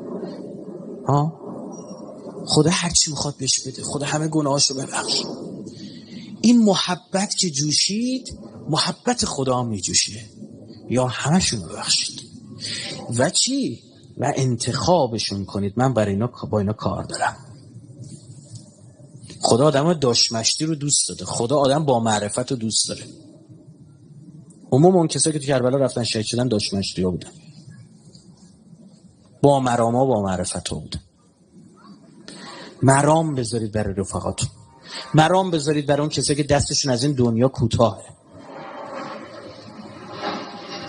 خدا هر چی میخواد بهش بده، خدا همه گناهاشو ببخشه. این محبت که جوشید محبت خدا هم میجوشه، یا همشون ببخشید و چی؟ و انتخابشون کنید. من برای اینا با اینا کار دارم. خدا آدم داشمشتی رو دوست داده. خدا آدم با معرفت رو دوست داره. عموم اون کسایی که تو کربلا رفتن شهید شدن داشمشتی ها بودن، با مراما با معرفت ها بودن. مرام بذارید برای رفقاتون، مرام بذارید برای اون کسایی که دستشون از این دنیا کوتاهه،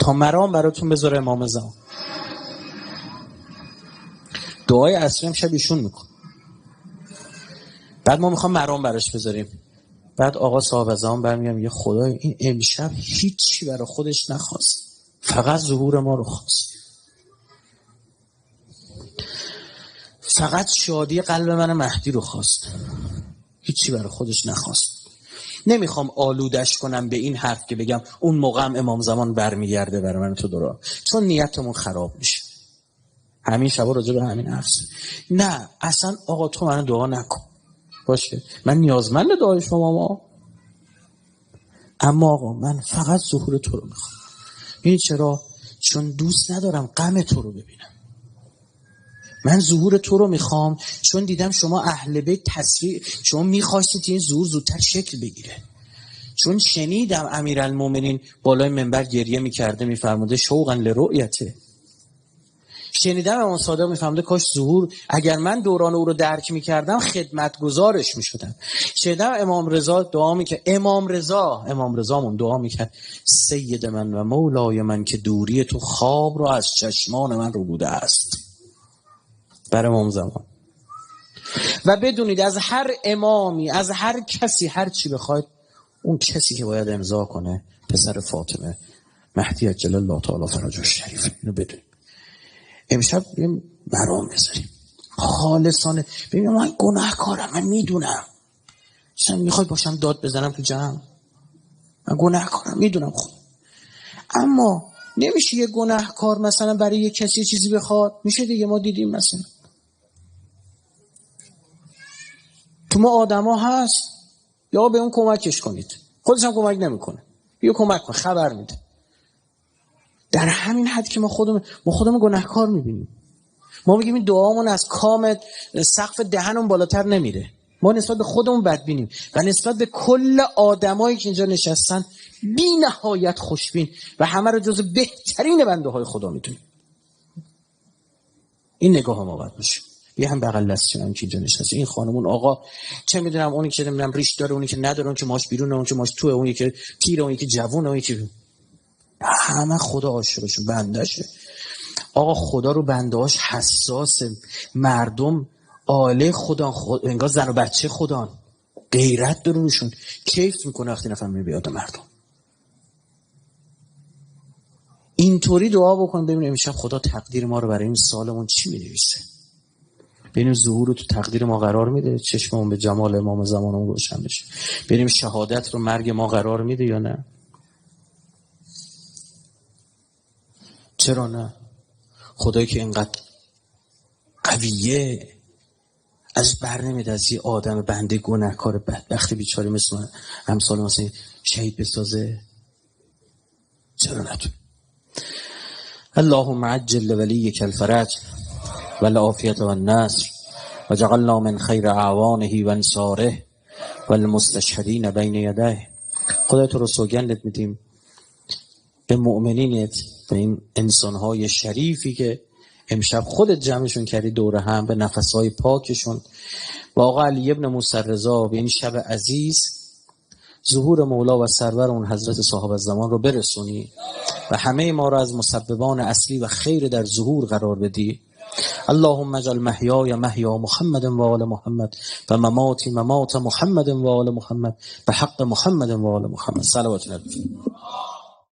تا مرام براتون بذاره امام زمان. دعای عصری هم شب ایشون میکن. بعد ما میخوام مرام براش بذاریم. بعد آقا صاحب زمان برمیگم میگه خدای این امشب هیچی برای خودش نخواست، فقط ظهور ما رو خواست. فقط شادی قلب من مهدی رو خواست، هیچی برای خودش نخواست. نمیخوام آلودش کنم به این حرف که بگم اون موقع امام زمان برمیگرده برای من تو دورا، چون نیتمون خراب میشه. همین شبا راجع به همین حرف نه، اصلا آقا تو منو دعا نکن، باشه من نیازمند دعای شما، اما آقا من فقط ظهور تو رو میخوام. این چرا؟ چون دوست ندارم غم تو رو ببینم. من ظهور تو رو میخوام چون دیدم شما اهل بیت تصریح، شما میخواستید این ظهور زودتر شکل بگیره. چون شنیدم امیرالمومنین بالای منبر گریه میکرده، میفرموده شوقا لرؤیته. شنیدم امام صادق میفهمده کاش ظهور، اگر من دوران او رو درک میکردم خدمتگزارش میشدم. شنیدم امام رضا دعا میکرد، امام رضامون دعا میکرد سید من و مولای من که دوری تو خواب رو از چشمان من رو بوده است. بر امام زمان. و بدونید از هر امامی، از هر کسی، هر چی بخواید، اون کسی که باید امضا کنه پسر فاطمه مهدی عجل الله تعالی فرجه شریف. اینو بدونید. امشب برام بذاریم خالصانه. ببین من گناهکارم، من میدونم. چون میخوای باشم داد بزنم تو جمع؟ من گناهکارم میدونم خب. اما نمیشه یه گناهکار مثلا برای یه کسی چیزی بخواد. میشه دیگه، ما دیدیم مثلا تو ما آدما هست، یا به اون کمکش کنید، خودش هم کمک نمیکنه، بیا کمک کن، خبر میده. در همین حد که ما خودمون گناهکار میبینیم، ما میگیم این دعامون از کام سقف دهنمون بالاتر نمیره. ما نسبت به خودمون بدبینیم و نسبت به کل آدمایی که اینجا نشستن بی نهایت خوشبین و همه رو جز بهترین بنده های خدا میدونیم. این نگاه ما باید باشه. یه هم بغل دستشون که اینجا نشسته، این خانمون آقا چه میدونم، اونی که نمیدونم ریش داره، اونی که نداره، اونی که ماش بیرونه، اونی که ماش توه، اونی که پیره، اونی که جوونه، اونی که همه خدا عاشقشون بندشه. آقا خدا رو بندهاش حساسه. مردم آله خدا، انگار زن و بچه خدا، غیرت داره روشون، کیف میکنه وقتی نفر میبیاد مردم. اینطوری دعا بکن ببینیم امشب خدا تقدیر ما رو برای این سالمون چی مینویسه. ببینیم ظهور رو تو تقدیر ما قرار میده، چشممون به جمال امام زمانمون روشن بشه. ببینیم شهادت رو مرگ ما قرار میده یا نه. چرا نه؟ خدایی که اینقدر قویه از بر نمیده از یه آدم بنده گناهکار بدبخت بیچاره مثل من امثال مثلا شهید بسازه. چرا نتون؟ اللهم عجل ولیک الفرج والعافیت والنصر وجعلنا من خیر اعوانه و انصاره والمستشهدین بین یدیه. خدای تو رو سوگندت میدیم به مؤمنینت، به این انسانهای شریفی که امشب خودت جمعشون کردی دوره هم، به نفسهای پاکشون و آقا علی ابن موسی رضا به این شب عزیز ظهور مولا و سرور اون حضرت صاحب الزمان رو برسونی و همه ما را از مسببان اصلی و خیر در ظهور قرار بدی. اللهم اجعل محیای محیا محمد و آل محمد و مماتی ممات محمد و آل محمد به حق محمد و آل محمد. صلوات علیه.